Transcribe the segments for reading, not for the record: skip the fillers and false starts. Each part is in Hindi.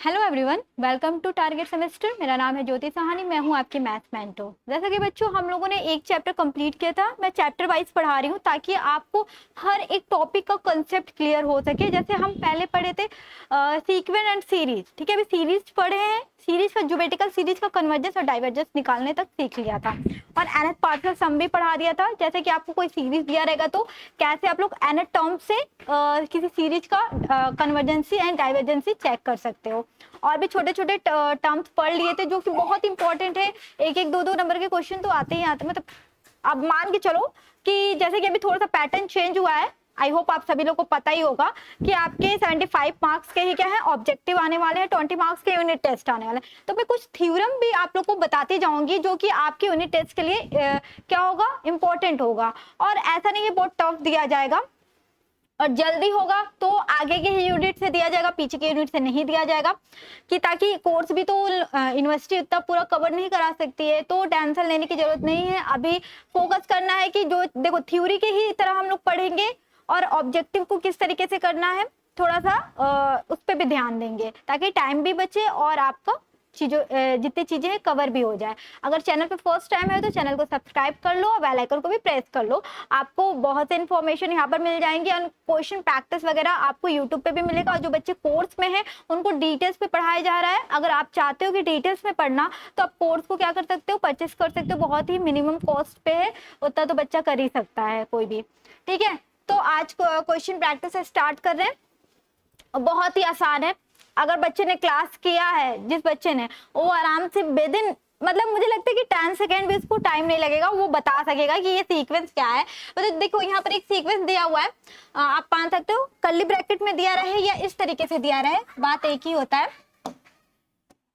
Hello everyone, welcome to target semester. मेरा नाम है ज्योति सहानी, मैं हूं आपकी मैथ्स मेंटोर। जैसा कि बच्चों हम लोगों ने एक चैप्टर कंप्लीट किया था, मैं चैप्टर वाइज पढ़ा रही हूं ताकि आपको हर एक टॉपिक का कंसेप्ट क्लियर हो सके। जैसे हम पहले पढ़े थे सीक्वेंस एंड सीरीज, ठीक है। अभी सीरीज पढ़े हैं, सीरीज का ज्योमेट्रिकल सीरीज का कन्वर्जेंस और डाइवर्जेंस निकालने तक सीख लिया था, और nth पार्शियल सम भी पढ़ा दिया था। जैसे कि आपको कोई सीरीज दिया रहेगा तो कैसे आप लोग nth टर्म से किसी सीरीज का कन्वर्जेंसी एंड डाइवर्जेंसी चेक कर सकते हो। और भी छोटे छोटे टर्म्स पढ़ लिए थे जो कि बहुत इंपॉर्टेंट है। एक एक दो दो नंबर के क्वेश्चन तो आते ही आते, मतलब अब मान के चलो कि जैसे कि अभी थोड़ा सा पैटर्न चेंज हुआ है। आई होप आप सभी लोग को पता ही होगा कि आपके 75 मार्क्स के ही क्या है ऑब्जेक्टिव आने वाले हैं, 20 मार्क्स के यूनिट टेस्ट आने वाले हैं। तो मैं कुछ थ्योरम भी आप लोग को बताती जाऊंगी जो कि आपके यूनिट टेस्ट के लिए क्या होगा, इंपॉर्टेंट होगा। और ऐसा नहीं है बहुत टफ दिया जाएगा, और जल्दी होगा तो आगे के ही यूनिट से दिया जाएगा, पीछे के यूनिट से नहीं दिया जाएगा, कि ताकि कोर्स भी तो यूनिवर्सिटी इतना पूरा कवर नहीं करा सकती है। तो टेंशन लेने की जरूरत नहीं है। अभी फोकस करना है कि जो देखो थ्योरी के ही तरह हम लोग पढ़ेंगे, और ऑब्जेक्टिव को किस तरीके से करना है थोड़ा सा उस पर भी ध्यान देंगे, ताकि टाइम भी बचे और आपका चीजों जितनी चीजें हैं कवर भी हो जाए। अगर चैनल पे फर्स्ट टाइम है तो चैनल को सब्सक्राइब कर लो और बेल आइकन को भी प्रेस कर लो। आपको बहुत से इन्फॉर्मेशन यहाँ पर मिल जाएंगे, और क्वेश्चन प्रैक्टिस वगैरह आपको यूट्यूब पे भी मिलेगा। और जो बच्चे कोर्स में हैं उनको डिटेल्स पे पढ़ाया जा रहा है। अगर आप चाहते हो कि डिटेल्स में पढ़ना तो आप कोर्स को क्या कर सकते हो, परचेस कर सकते हो। बहुत ही मिनिमम कॉस्ट पे है, उतना तो बच्चा कर ही सकता है कोई भी, ठीक है। तो आज क्वेश्चन प्रैक्टिस स्टार्ट कर रहे हैं। बहुत ही आसान है। अगर बच्चे ने क्लास किया है, जिस बच्चे ने, वो आराम से विदिन, मतलब मुझे लगता है कि 10 सेकेंड भी उसको टाइम नहीं लगेगा, वो बता सकेगा कि ये सीक्वेंस क्या है। मतलब देखो यहाँ पर एक सीक्वेंस दिया हुआ है, आप मान सकते हो कर्ली ब्रैकेट में दिया रहे या इस तरीके से दिया रहे, बात एक ही होता है।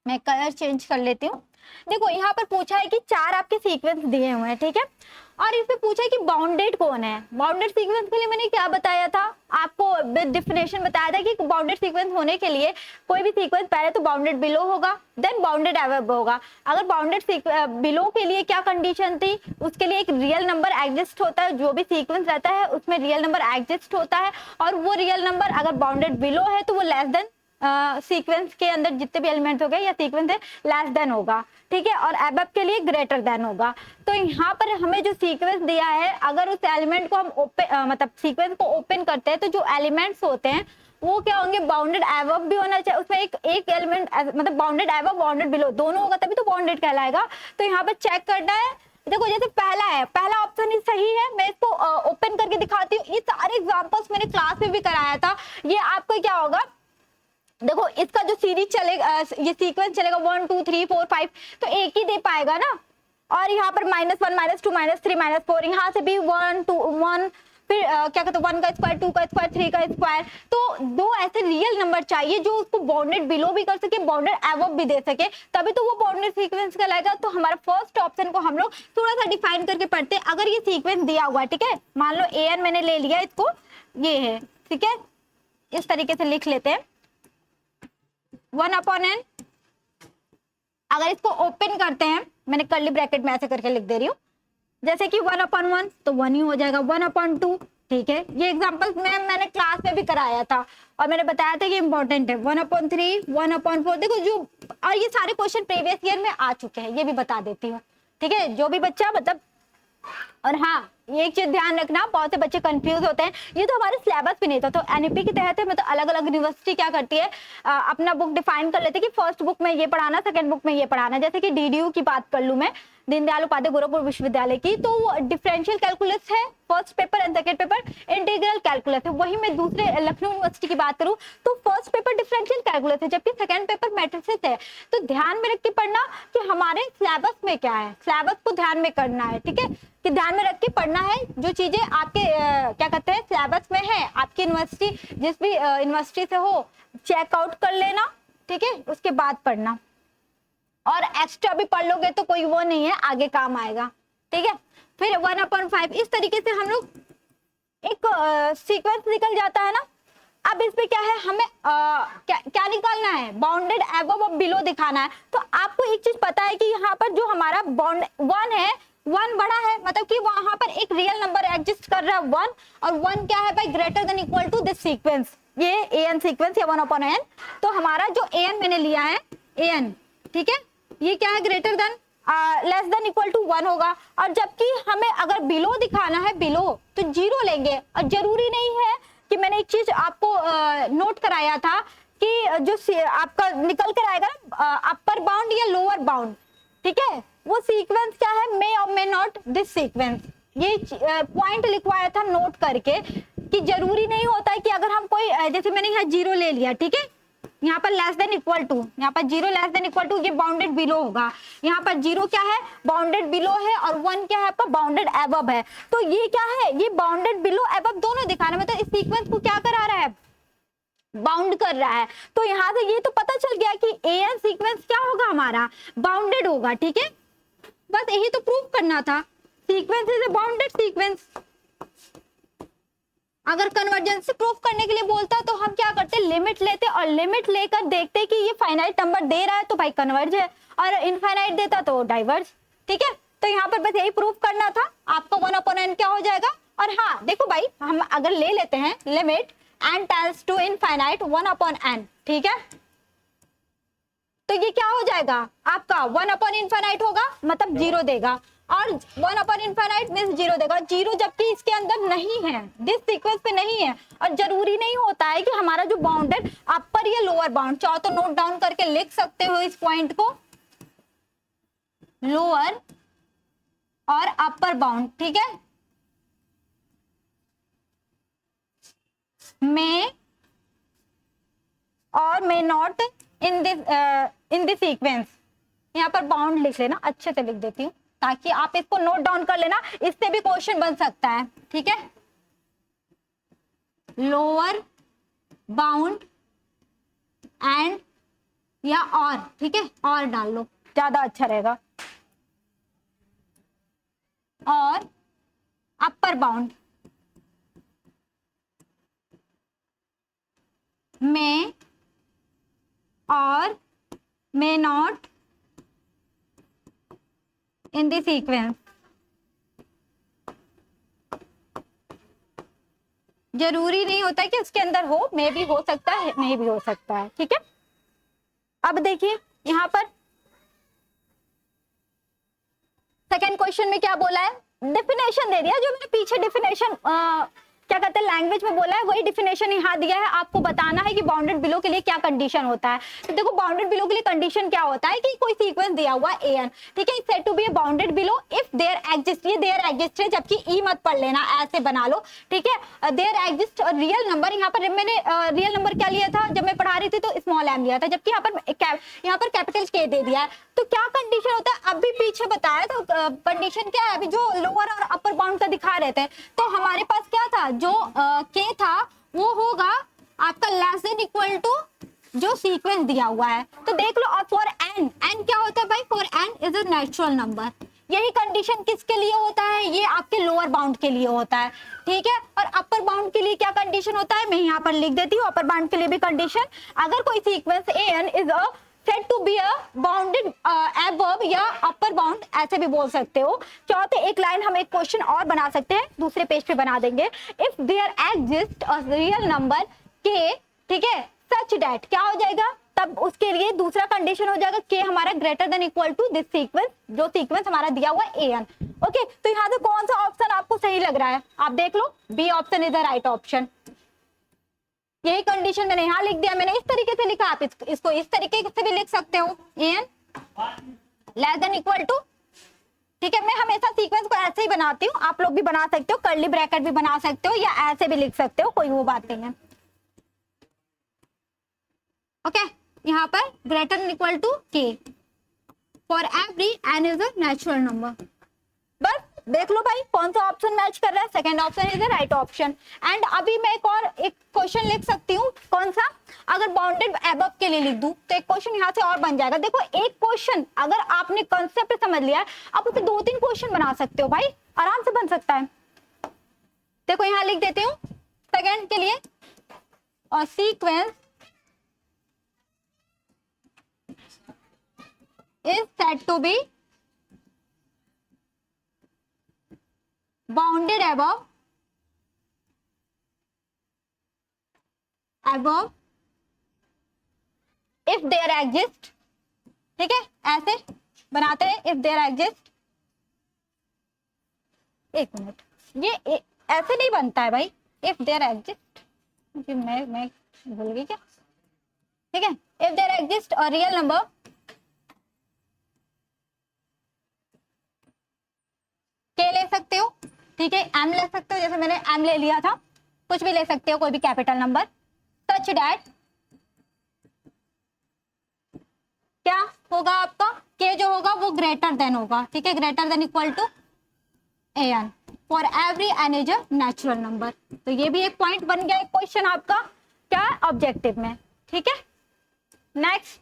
मैं कलर चेंज कर लेती हूँ। देखो यहाँ पर पूछा है कि 4 आपके सीक्वेंस दिए हुए हैं, ठीक है। और इसमें पूछा है कि बाउंडेड कौन है। बाउंडेड सीक्वेंस के लिए मैंने क्या बताया था आपको, डेफिनेशन बताया था कि बाउंडेड सीक्वेंस होने के लिए कोई भी सीक्वेंस पहले तो बाउंडेड बिलो होगा, देन बाउंडेड अबव होगा। अगर बाउंडेड बिलो के लिए क्या कंडीशन थी, उसके लिए एक रियल नंबर एग्जिस्ट होता है। जो भी सीक्वेंस रहता है उसमें रियल नंबर एग्जिस्ट होता है, और वो रियल नंबर अगर बाउंडेड बिलो है तो वो लेस देन सीक्वेंस के अंदर जितने भी एलिमेंट हो गए या सीक्वेंस है लेस देन होगा, ठीक है। और अबव के लिए ग्रेटर देन होगा। तो यहाँ पर हमें जो सीक्वेंस दिया है, अगर उस एलिमेंट को हम मतलब सीक्वेंस को ओपन करते हैं तो जो एलिमेंट्स होते हैं वो क्या होंगे, बाउंडेड अबव भी होना चाहिए। उसमें एक एलिमेंट मतलब बाउंडेड अबव बाउंडेड बिलो दोनों होगा तभी तो बाउंडेड कहलाएगा। तो यहाँ पर चेक करना है। देखो जैसे पहला है, पहला ऑप्शन ही सही है। मैं इसको ओपन करके दिखाती हूँ। ये सारे एग्जांपल्स मैंने क्लास में भी कराया था। ये आपको क्या होगा, देखो इसका जो सीरीज चलेगा, ये सीक्वेंस चलेगा 1 2 3 4 5, तो एक ही दे पाएगा ना। और यहाँ पर -1 -2 -3 -4, यहाँ से भी 1 2 1, फिर क्या कहते हैं 1 का स्क्वायर, 2 का स्क्वायर, 3 का स्क्वायर। तो दो ऐसे रियल नंबर चाहिए जो उसको बाउंडेड बिलो भी कर सके, बाउंडेड अबव भी दे सके, तभी तो वो बाउंडेड सीक्वेंस कहलाएगा। तो हमारा फर्स्ट ऑप्शन को हम लोग थोड़ा सा डिफाइन करके पढ़ते हैं। अगर ये सीक्वेंस दिया हुआ है, ठीक है, मान लो an मैंने ले लिया, इसको ये है, ठीक है, इस तरीके से लिख लेते हैं 1/n। अगर इसको ओपन करते हैं, मैंने कर्ली ब्रैकेट में ऐसे करके लिख दे रही हूँ, जैसे कि 1/1 तो 1 ही हो जाएगा, 1/2, ठीक है। ये एग्जांपल मैंने क्लास में भी कराया था और मैंने बताया था कि इंपॉर्टेंट है। 1/3 1/4, देखो जो, और ये सारे क्वेश्चन प्रीवियस ईयर में आ चुके हैं, ये भी बता देती हूँ, ठीक है। जो भी बच्चा मतलब, और हाँ ये एक चीज ध्यान रखना, बहुत से बच्चे कंफ्यूज होते हैं, ये तो हमारे सिलेबस पे नहीं था। तो एनईपी के तहत मतलब अलग अलग यूनिवर्सिटी क्या करती है, अपना बुक डिफाइन कर लेते हैं कि फर्स्ट बुक में ये पढ़ाना, सेकंड बुक में ये पढ़ाना। जैसे कि डीडीयू की बात कर लूं मैं, दीनदयाल उपाध्याय गोरखपुर विश्वविद्यालय की, तो वो डिफरेंशियल कैलकुलस है first paper, and second paper integral calculus है। वही मैं दूसरे लखनऊ यूनिवर्सिटी की बात करूं तो फर्स्ट पेपर डिफरेंशियल कैलकुलस है, जबकि सेकंड पेपर मैट्रिसेस है। तो ध्यान में रख के पढ़ना कि हमारे सिलेबस में क्या है, सिलेबस को ध्यान में करना है, ठीक है, कि ध्यान में रख के पढ़ना है। जो चीजें आपके क्या कहते हैं सिलेबस में है, आपकी यूनिवर्सिटी जिस भी यूनिवर्सिटी से हो, चेकआउट कर लेना, ठीक है, उसके बाद पढ़ना। और एक्स्ट्रा भी पढ़ लोगे तो कोई वो नहीं है, आगे काम आएगा, ठीक है। फिर 1/5 इस तरीके से हम लोग एक सीक्वेंस निकल जाता है ना। अब इसमें क्या है, हमें क्या निकालना है, बाउंडेड अबव और बिलो दिखाना है। तो आपको एक चीज पता है कि यहाँ पर जो हमारा बाउंड 1 है, 1 बड़ा है, मतलब कि वहां पर एक रियल नंबर एग्जिस्ट कर रहा है 1, और 1 क्या है भाई, greater than equal to this sequence, ये an सीक्वेंस या 1/n। तो हमारा जो an मैंने लिया है an, ठीक है, ये क्या है, greater than less than equal to 1 होगा। और जबकि हमें अगर बिलो दिखाना है, बिलो, तो 0 लेंगे। और जरूरी नहीं है कि मैंने एक चीज आपको नोट कराया था कि जो आपका निकल कर आएगा ना अपर बाउंड या लोअर बाउंड, ठीक है, वो सीक्वेंस क्या है, मे और मे नॉट दिस सीक्वेंस। ये पॉइंट लिखवाया था नोट करके कि जरूरी नहीं होता है कि अगर हम कोई जैसे मैंने यहाँ 0 ले लिया, ठीक है, यहाँ पर लेस देन इक्वल टू, यहाँ पर 0 लेस देन इक्वल टू, ये बाउंडेड बिलो होगा। यहाँ पर 0 क्या है, बाउंडेड बिलो है, और 1 क्या है आपका, बाउंडेड अबव है। तो ये क्या है, ये बाउंडेड बिलो अबव दोनों दिखाना, मतलब इस सीक्वेंस को क्या करा रहा है, बाउंड कर रहा है। तो यहाँ से ये तो पता चल गया कि एन सीक्वेंस क्या होगा, हमारा बाउंडेड होगा, ठीक है, बस यही तो प्रूव करना था। Sequence is a bounded sequence. अगर कन्वर्जेंस से प्रूफ करने के लिए बोलता तो हम क्या करते, लिमिट लेते, और लिमिट लेकर देखते कि ये फाइनाइट नंबर दे रहा है तो भाई कन्वर्ज है, और इनफाइनाइट देता तो डाइवर्ज, ठीक है। तो यहाँ पर बस यही प्रूफ करना था, आपका 1/n क्या हो जाएगा। और हाँ देखो भाई, हम अगर ले लेते हैं limit n tends to infinite 1/n, ठीक है, तो ये क्या हो जाएगा आपका 1/इनफाइनाइट होगा, मतलब 0 देगा, और 1/इनफाइनाइट मींस 0 देगा, 0 जबकि इसके अंदर नहीं है, दिस सीक्वेंस पे नहीं है। और जरूरी नहीं होता है कि हमारा जो बाउंडेड अपर या लोअर बाउंड, चाहो तो नोट डाउन करके लिख सकते हो इस पॉइंट को, लोअर और अपर बाउंड, ठीक है, मे और may not in this sequence. यहाँ पर बाउंड लिख लेना, अच्छे से लिख देती हूँ ताकि आप इसको नोट डाउन कर लेना, इससे भी क्वेश्चन बन सकता है, ठीक है। लोअर बाउंड एंड या और, ठीक है, और डाल लो ज्यादा अच्छा रहेगा, और अपर बाउंड में और may not in the sequence. जरूरी नहीं होता है कि उसके अंदर हो, मे भी हो सकता है, नहीं भी हो सकता है, ठीक है। अब देखिए यहाँ पर सेकेंड क्वेश्चन में क्या बोला है, डिफिनेशन दे दिया, जो मैंने पीछे डिफिनेशन क्या कहते हैं लैंग्वेज में बोला है, वही डिफिनेशन यहाँ दिया है। आपको बताना है कि बाउंडेड बिलो के लिए क्या कंडीशन होता है। तो देखो बाउंडेड बिलो के लिए कंडीशन क्या होता है कि कोई सीक्वेंस दिया हुआ है an, ठीक है, said to be a bounded below if there exist, ये देयर एग्जिस्ट है, जबकि ई मत पढ़ लेना, ऐसे बना लो, ठीक है। देयर एग्जिस्ट रियल नंबर, यहाँ पर मैंने रियल नंबर क्या लिया था जब मैं पढ़ा रही थी, तो स्मॉल एम लिया था, जबकि यहाँ पर कैपिटल के दे दिया है। तो क्या कंडीशन होता है, अभी पीछे बताया तो कंडीशन क्या है, अभी जो लोअर और अपर बाउंड का दिखा रहे थे, तो हमारे पास क्या था, जो के था वो होगा आपका लेस देन इक्वल टू जो सीक्वेंस दिया हुआ है। तो देख लो, फॉर एन, एन क्या होता है भाई, for n is a natural number. यही कंडीशन किसके लिए होता है, ये आपके लोअर बाउंड के लिए होता है, ठीक है। और अपर बाउंड के लिए क्या कंडीशन होता है, मैं यहाँ पर लिख देती हूँ, अपर बाउंड के लिए भी कंडीशन, अगर कोई sequence n is a said to be a bounded above या upper bound, ऐसे भी बोल सकते हो। चौथे एक लाइन हम एक क्वेश्चन और बना सकते हैं, दूसरे पेज पे बना देंगे, if there exists a real number k, ठीक है, such that क्या हो जाएगा, तब उसके लिए दूसरा कंडीशन हो जाएगा k हमारा greater than equal to this sequence, जो सीक्वेंस हमारा दिया हुआ है an। ओके, तो यहाँ से कौन सा ऑप्शन आपको सही लग रहा है, आप देख लो, B option is the right option. यही कंडीशन मैंने यहाँ लिख दिया, मैंने इस तरीके से लिखा, आप इसको इस तरीके से भी लिख सकते हो, n less than equal to, ठीक है। मैं हमेशा सीक्वेंस को ऐसे ही बनाती हूँ, आप लोग भी बना सकते हो, कर्ली ब्रैकेट भी बना सकते हो, या ऐसे भी लिख सकते हो, कोई वो बात नहीं है। ओके, यहाँ पर greater than equal to k for every n is a natural number. बस देख लो भाई कौन सा ऑप्शन मैच कर रहा है, second option is the right option. And अभी मैं एक क्वेश्चन लिख सकती हूँ, कौन सा, अगर बाउंडेड अबव के लिए लिख दूं तो एक क्वेश्चन यहाँ से और बन जाएगा। देखो एक क्वेश्चन अगर आपने कंसेप्ट समझ लिया है, आप उसे 2-3 क्वेश्चन बना सकते हो भाई, आराम से बन सकता है। देखो यहाँ लिख देती हूँ सेकेंड के लिए, और sequence is said to be bounded above above if there exist, ठीक है, ऐसे बनाते हैं if there exist, एक मिनट, ये ऐसे नहीं बनता है भाई, if there exist, मैं भूल गई क्या, ठीक है, if there exist a real number के ले सकते हो, ठीक है, एम ले सकते हो, जैसे मैंने एम ले लिया था, कुछ भी ले सकते हो, कोई भी कैपिटल नंबर, सच दैट क्या होगा आपका, के जो होगा वो ग्रेटर देन होगा, ठीक है, greater than equal to n for every n is a natural number. तो ये भी एक पॉइंट बन गया, एक क्वेश्चन आपका क्या ऑब्जेक्टिव में, ठीक है। नेक्स्ट,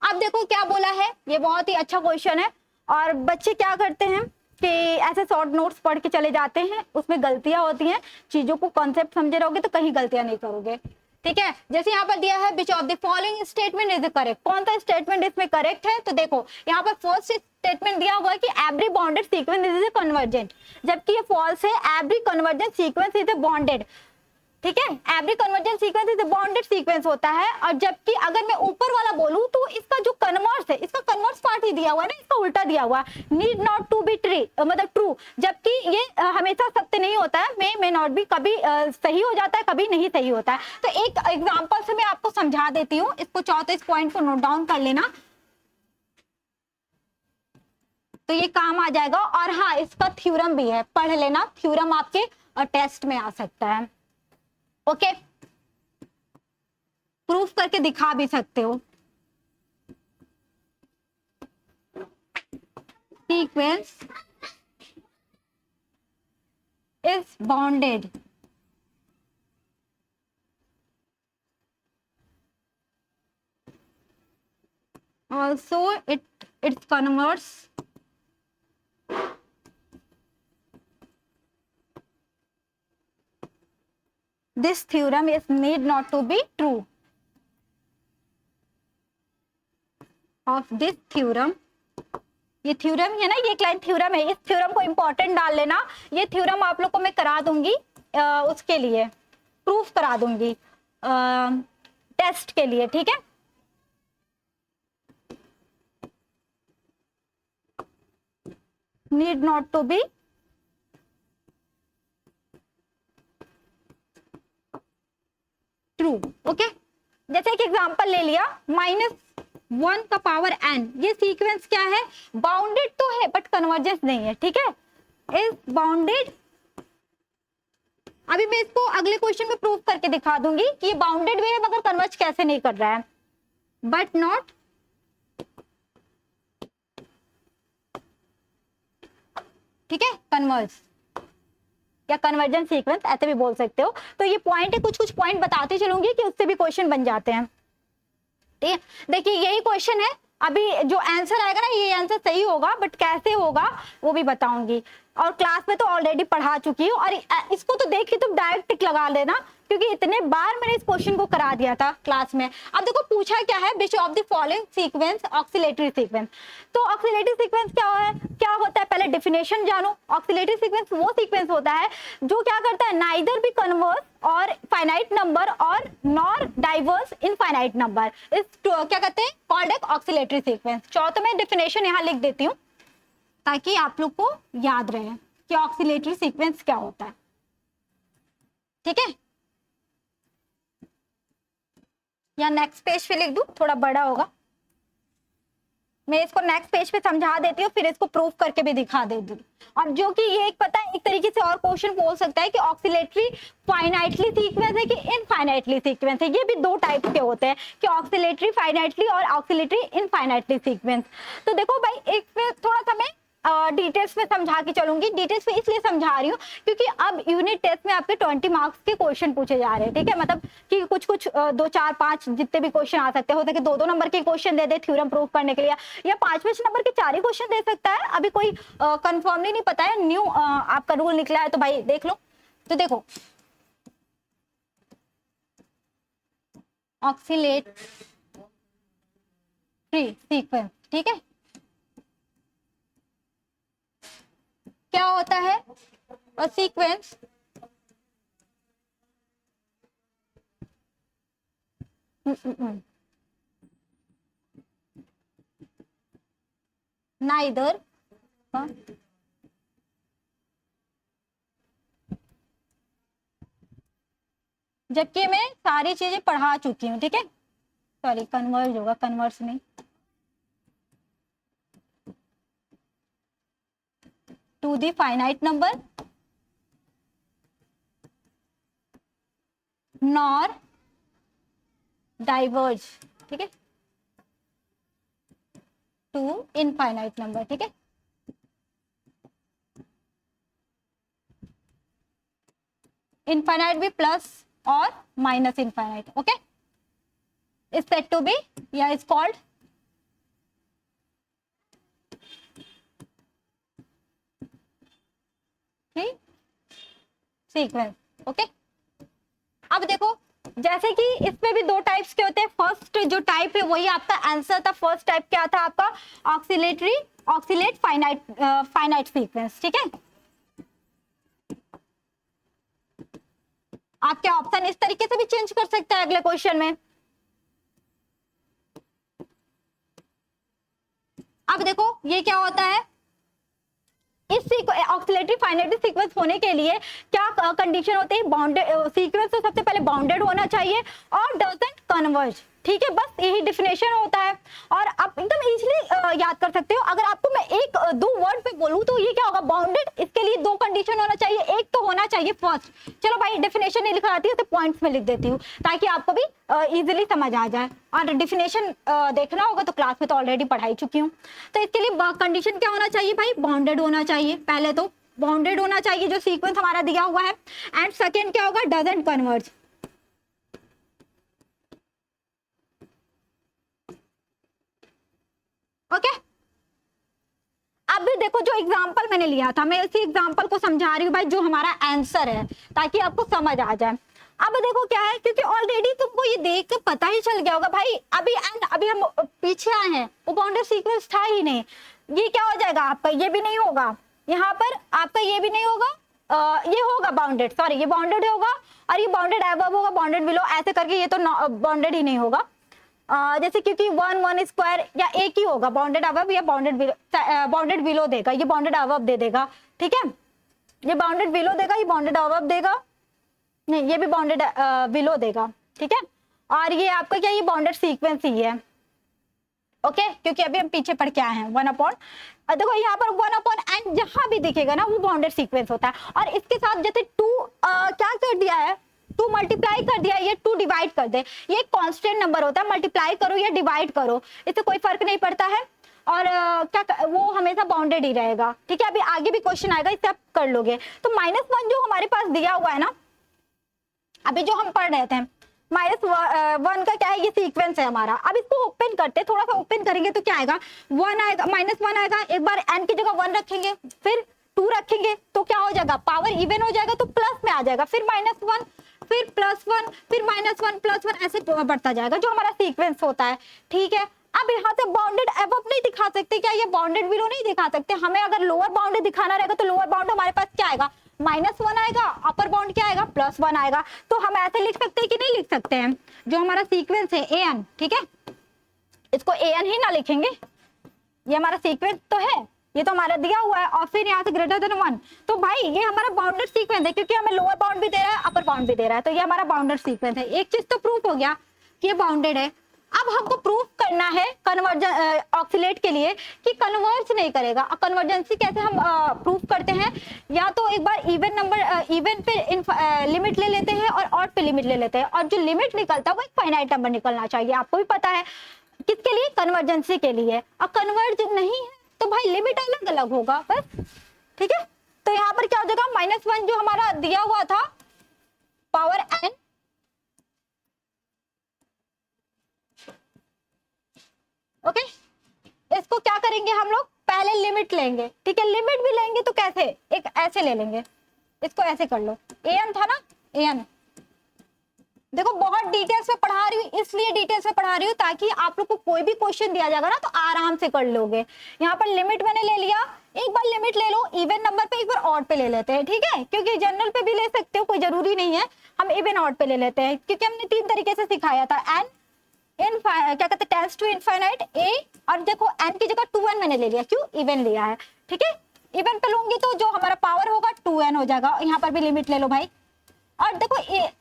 अब देखो क्या बोला है, ये बहुत ही अच्छा क्वेश्चन है, और बच्चे क्या करते हैं कि ऐसे शॉर्ट नोट्स पढ़ के चले जाते हैं, उसमें गलतियां होती हैं, चीजों को कॉन्सेप्ट समझे रहोगे तो कहीं गलतियां नहीं करोगे, ठीक है। जैसे यहाँ पर दिया है which of the following statement is correct, कौन सा स्टेटमेंट इसमें करेक्ट है, तो देखो यहाँ पर फर्स्ट स्टेटमेंट दिया हुआ है कि every bonded sequence is a convergent, जबकि ये फॉल्स है, every convergent sequence is a bonded, ठीक है, every convergent sequence is bonded sequence होता है, और जबकि अगर मैं ऊपर वाला बोलूं तो इसका जो कन्वर्स है, इसका कन्वर्स पार्ट ही दिया हुआ है ना, इसका उल्टा दिया हुआ है, need not to be tree मतलब ट्रू, जबकि ये हमेशा सत्य नहीं होता है, मे नॉट बी, कभी सही हो जाता है, कभी नहीं सही होता है। तो एक एग्जांपल से मैं आपको समझा देती हूँ, इसको चाहो तो इस पॉइंट को नोट डाउन कर लेना, तो ये काम आ जाएगा। और हाँ, इसका थ्योरम भी है, पढ़ लेना, थ्योरम आपके टेस्ट में आ सकता है, ओके, प्रूफ करके दिखा भी सकते हो। Sequence is bounded also it converts this theorem is need not to be true of this theorem, ये थ्योरम है ना, ये एक लाइन थ्योरम है, इस थ्योरम को इंपॉर्टेंट डाल लेना, ये थ्योरम आप लोग को मैं करा दूंगी, उसके लिए प्रूफ करा दूंगी टेस्ट के लिए, ठीक है। Need not to be true, okay. जैसे एक एग्जांपल ले लिया, -1 का पावर n, ये सीक्वेंस क्या है, बाउंडेड तो है बट कन्वर्जेंस नहीं है, ठीक है, इज बाउंडेड। अभी मैं इसको अगले क्वेश्चन में प्रूफ करके दिखा दूंगी कि ये बाउंडेड भी है मगर कन्वर्ज कैसे नहीं कर रहा है, बट नॉट ठीक है कन्वर्ज या कन्वर्जेंट सीक्वेंस ऐसे भी बोल सकते हो। तो ये पॉइंट है, कुछ कुछ पॉइंट बताते चलूंगी कि उससे भी क्वेश्चन बन जाते हैं, ठीक है। देखिए यही क्वेश्चन है, अभी जो आंसर आएगा ना ये आंसर सही होगा, बट कैसे होगा वो भी बताऊंगी, और क्लास में तो ऑलरेडी पढ़ा चुकी हूँ, और इसको तो देख के तुम डायरेक्ट टिक लगा लेना, क्योंकि इतने बार मैंने इस क्वेश्चन को करा दिया था क्लास में। अब देखो पूछा क्या है, which of the following sequence oscillatory sequence, तो ऑक्सिलेटरी सीक्वेंस क्या होता है, पहले डेफिनेशन जानो। ऑक्सिलेटरी सीक्वेंस वो सीक्वेंस होता है जो क्या करता है, नाइदर बी कन्वर्स और फाइनाइट नंबर और नॉर डाइवर्स इन फाइनाइट नंबर, इस क्या कहते हैं, कॉल्ड एक ऑक्सिलेटरी सीक्वेंस। चाहो तो मैं डेफिनेशन यहाँ लिख देती हूँ ताकि आप लोग को याद रहे कि ऑक्सिलेटरी सीक्वेंस क्या होता है, ठीक है। या नेक्स्ट पेज पे लिख दूं, थोड़ा बड़ा होगा, मैं इसको नेक्स्ट पेज पे समझा देती हूँ, फिर इसको प्रूफ करके भी दिखा देती हूँ। और जो कि ये एक पता है, एक तरीके से और क्वेश्चन बोल सकता है कि ऑक्सिलेटरी फाइनाइटली सीक्वेंस है कि इनफाइनाइटली सीक्वेंस है। ये भी दो टाइप के होते हैं कि ऑक्सिलेटरी फाइनाइटली और ऑक्सिलेटरी इनफाइनाइटली सीक्वेंस। तो देखो भाई, एक पे थोड़ा सा मैं डिटेल्स में समझा के चलूंगी। डिटेल्स में इसलिए समझा रही हूँ क्योंकि अब यूनिट टेस्ट में आपके 20 मार्क्स के क्वेश्चन पूछे जा रहे हैं, ठीक है। मतलब कि कुछ कुछ 2 4 5 जितने भी क्वेश्चन आ सकते हैं, होता है कि 2 नंबर के क्वेश्चन दे दे थ्योरम प्रूफ करने के लिए, या 5 नंबर के 4 ही क्वेश्चन दे सकता है। अभी कोई कंफर्मली नहीं पता है, न्यू आपका रूल निकला है, तो भाई देख लो। तो देखो ऑक्सिलेटरी सीक्वेंस, ठीक है, क्या होता है, और सीक्वेंस ना इधर, जबकि मैं सारी चीजें पढ़ा चुकी हूँ, ठीक है। सॉरी, कन्वर्ज होगा, कन्वर्स नहीं। To the finite number nor diverge, ठीक है, टू इनफाइनाइट नंबर, ठीक है। इनफाइनाइट भी प्लस और minus infinite, okay, is said to be या इज कॉल्ड सीक्वेंस, ओके। अब देखो, जैसे कि इसमें भी दो टाइप्स के होते हैं। फर्स्ट जो टाइप है वही आपका आंसर था। फर्स्ट टाइप क्या था आपका? ऑक्सीलेट फाइनाइट सीक्वेंस, ठीक है। आपके ऑप्शन इस तरीके से भी चेंज कर सकते हैं अगले क्वेश्चन में। अब देखो ये क्या होता है, इस ऑक्सीलेटरी फाइनाइट सीक्वेंस होने के लिए क्या कंडीशन होती है? बाउंडेड सीक्वेंस तो सबसे पहले बाउंडेड होना चाहिए और डजंट कन्वर्ज, ठीक है, बस यही डिफिनेशन होता है। और आप एकदम इजीली याद कर सकते हो। अगर आपको मैं एक दो वर्ड पे बोलूं तो ये क्या होगा? बाउंडेड, इसके लिए दो कंडीशन होना चाहिए। एक तो होना चाहिए फर्स्ट, चलो भाई डेफिनेशन नहीं लिखा आती है तो पॉइंट्स में लिख देती हूँ ताकि आपको भी इजीली समझ आ जाए। और डेफिनेशन देखना होगा तो क्लास में तो ऑलरेडी पढ़ाई चुकी हूँ। तो इसके लिए कंडीशन क्या होना चाहिए भाई? बाउंडेड होना चाहिए। पहले तो बाउंडेड होना चाहिए जो सीक्वेंस हमारा दिया हुआ है। एंड सेकेंड क्या होगा? Doesn't converge, okay. अब भी देखो जो एग्जांपल मैंने लिया था, मैं इसी एग्जांपल को समझा रही हूँ भाई, जो हमारा आंसर है, ताकि आपको समझ आ जाए। अब देखो क्या है, क्योंकि ऑलरेडी तुमको ये देख के पता ही चल गया होगा भाई, अभी हम पीछे आए हैं, वो बाउंडेड सीक्वेंस था ही नहीं। ये क्या हो जाएगा आपका? ये भी नहीं होगा, यहाँ पर आपका ये भी नहीं होगा, ये होगा बाउंडेड, सॉरी ये बाउंडेड होगा, और ये बाउंडेड अबव होगा, बाउंडेड बिलो, ऐसे करके ये तो बाउंडेड ही नहीं होगा। जैसे क्योंकि 1 स्क्वायर या एक ही होगा, बाउंडेड अबव या बाउंडेड बिलो देगा, ये बाउंडेड अबव दे देगा, ठीक है, ये बाउंडेड बिलो देगा, ये बाउंडेड अबव देगा, नहीं ये भी बाउंडेड बिलो देगा, ठीक है। और ये आपका क्या, ये बाउंडेड सीक्वेंस ही है, ओके, क्योंकि अभी हम पीछे पढ़ के आए हैं 1 अपॉन, देखो यहाँ पर 1 अपॉन एन जहां भी दिखेगा ना वो बाउंडेड सीक्वेंस होता है। और इसके साथ जैसे 2 क्या कर दिया है, 2 मल्टीप्लाई कर दिया, ये 2 डिवाइड कर दे, ये कांस्टेंट नंबर होता है, मल्टीप्लाई करो या डिवाइड करो इससे कोई फर्क नहीं पड़ता है। और वो हमेशा बाउंडेड ही रहेगा, ठीक है। अभी आगे भी क्वेश्चन आएगा, इससे आप कर लोगे। तो -1 जो हमारे पास दिया हुआ है ना, अभी जो हम पढ़ रहे थे, -1 का क्या है, ये सीक्वेंस है हमारा। अब इसको ओपन करते, थोड़ा सा ओपन करेंगे तो क्या आएगा? 1 आएगा, -1 आएगा। एक बार n की जगह 1 रखेंगे, फिर 2 रखेंगे तो क्या हो जाएगा? पावर इवन हो जाएगा, तो प्लस में आ जाएगा, फिर -1, फिर +1, फिर -1 +1, ऐसे बढ़ता जाएगा जो हमारा सीक्वेंस होता है, ठीक है। अब यहाँ से बाउंडेड अबव नहीं दिखा सकते क्या? ये बाउंडेड बिलो नहीं दिखा सकते। हमें अगर लोअर बाउंड दिखाना रहेगा तो लोअर बाउंड हमारे पास क्या आएगा? -1 आएगा, अपर बाउंड क्या आएगा? +1 आएगा। तो हम ऐसे लिख सकते हैं कि नहीं लिख सकते हैं? जो हमारा सीक्वेंस है an, ठीक है, इसको an ही ना लिखेंगे, ये हमारा सीक्वेंस तो है, ये तो हमारा दिया हुआ है, और फिर यहाँ से >1, तो भाई ये हमारा बाउंडेड सीक्वेंस है, क्योंकि हमें लोअर बाउंड भी दे रहा है, अपर बाउंड भी दे रहा है, तो ये हमारा बाउंडेड सीक्वेंस है। एक चीज तो प्रूफ हो गया कि ये बाउंडेड है। अब हमको प्रूफ करना है कन्वर्जन ऑक्सीलेट के लिए कि कन्वर्ज नहीं करेगा। कन्वर्जेंसी कैसे हम प्रूफ करते हैं? या तो एक बार इवन पे लिमिट ले लेते हैं और ऑड पे लिमिट ले लेते हैं, और जो लिमिट निकलता है वो एक फाइनाइट नंबर निकलना चाहिए, आपको भी पता है किसके लिए? कन्वर्जेंसी के लिए। और कन्वर्ज नहीं है तो भाई लिमिट अलग अलग होगा, बस, ठीक है। तो यहाँ पर क्या हो जाएगा? -1 जो हमारा दिया हुआ था पावर n, ओके, इसको क्या करेंगे हम लोग? पहले लिमिट लेंगे, ठीक है। लिमिट भी लेंगे तो कैसे? एक ऐसे ले लेंगे, इसको ऐसे कर लो, an था ना, an, देखो बहुत डिटेल्स में पढ़ा रही हूँ, इसलिए डिटेल्स में पढ़ा रही हूँ ताकि आप लोग को कोई भी क्वेश्चन दिया जाएगा ना तो आराम से कर लोगे। यहाँ पर लिमिट मैंने ले लिया, एक बार लिमिट ले लो इवन नंबर पे, एक बार ऑड पे ले लेते हैं, ठीक है, क्योंकि जनरल पे भी ले सकते हो, कोई जरूरी नहीं है, हम इवन ऑड पे ले लेते हैं, क्योंकि हमने 3 तरीके से सिखाया था, n क्या कहते हैं टेंस टू इनफाइनाइट ए, और देखो n की जगह 2n मैंने ले लिया, क्यों, इवन लिया है, ठीक है। इवन पे लूंगी तो जो हमारा पावर होगा 2n हो जाएगा। यहाँ पर भी लिमिट ले लो भाई, और देखो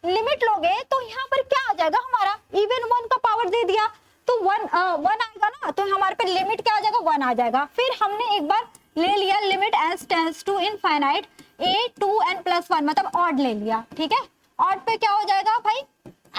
लिमिट लोगे तो यहाँ पर क्या आ जाएगा हमारा, इवन 1 का पावर दे दिया तो 1 आएगा ना, तो हमारे पे लिमिट क्या आ जाएगा, 1 आ जाएगा। फिर हमने एक बार ले लिया limit s tends to infinite a 2n + 1, मतलब ऑड ले लिया, ठीक है। ऑड पे क्या हो जाएगा भाई,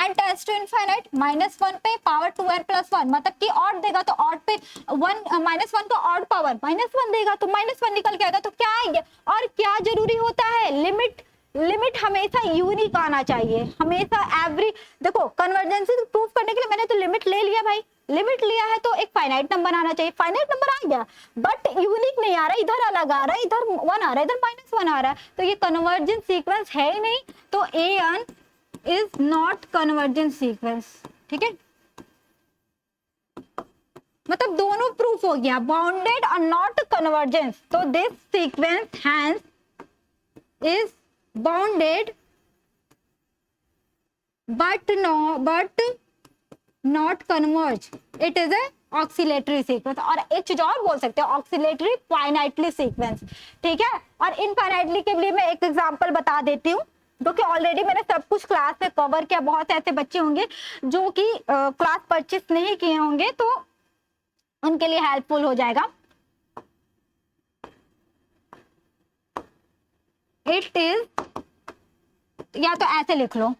n टेंस टू इनफाइनाइट -1 पे पावर 2n + 1, मतलब कि ऑड देगा तो ऑड पे 1 -1 का ऑड पावर -1 देगा तो -1 निकल के आएगा। तो क्या आएगा, और क्या जरूरी होता है, लिमिट हमेशा यूनिक आना चाहिए, हमेशा एवरी, देखो कन्वर्जेंसी प्रूफ करने के लिए मैंने तो लिमिट ले लिया भाई, लिमिट लिया है तो एक फाइनाइट नंबर आना चाहिए, फाइनाइट नंबर आ गया बट यूनिक नहीं आ रहा, इधर अलग आ रहा है, इधर 1 आ रहा है, इधर -1 आ रहा है, तो ये कन्वर्जेंस सीक्वेंस है ही नहीं, तो an is not convergent sequence, ठीक है। मतलब दोनों प्रूफ हो गया, बाउंडेड और नॉट कन्वर्जेंस, तो this sequence hence is bounded but not converge, it is a oscillatory sequence, और एक चीज और बोल सकते हैं ऑक्सीलेटरी फाइनाइटली सीक्वेंस, ठीक है। और इनफाइनाइटली के लिए मैं एक एग्जांपल बता देती हूँ, जो कि ऑलरेडी मैंने सब कुछ क्लास में कवर किया, बहुत ऐसे बच्चे होंगे जो कि क्लास परचेस नहीं किए होंगे, तो उनके लिए हेल्पफुल हो जाएगा। इट इज, या तो ऐसे लिख लो,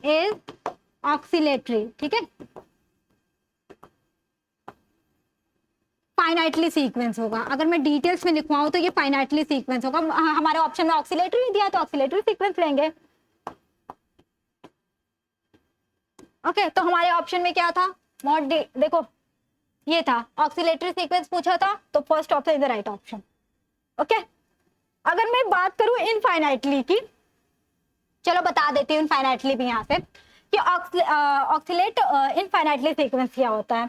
इज ऑक्सीलेटरी, ठीक है, फाइनाइटली सीक्वेंस होगा। अगर मैं डिटेल्स में लिखवाऊं तो ये फाइनाइटली सीक्वेंस होगा। हमारे ऑप्शन में ऑक्सीलेटरी नहीं दिया तो ऑक्सीलेटरी सीक्वेंस लेंगे। ओके, तो हमारे ऑप्शन में क्या था, देखो ये था ऑक्सीलेटरी सीक्वेंस पूछा था, तो first option is the right option. Okay, अगर मैं बात करूं इनफाइनाइटली की, चलो बता देती हूँ इनफाइनाइटली भी यहाँ से कि ऑक्सीलेट इनफाइनाइटली सीक्वेंस क्या होता है,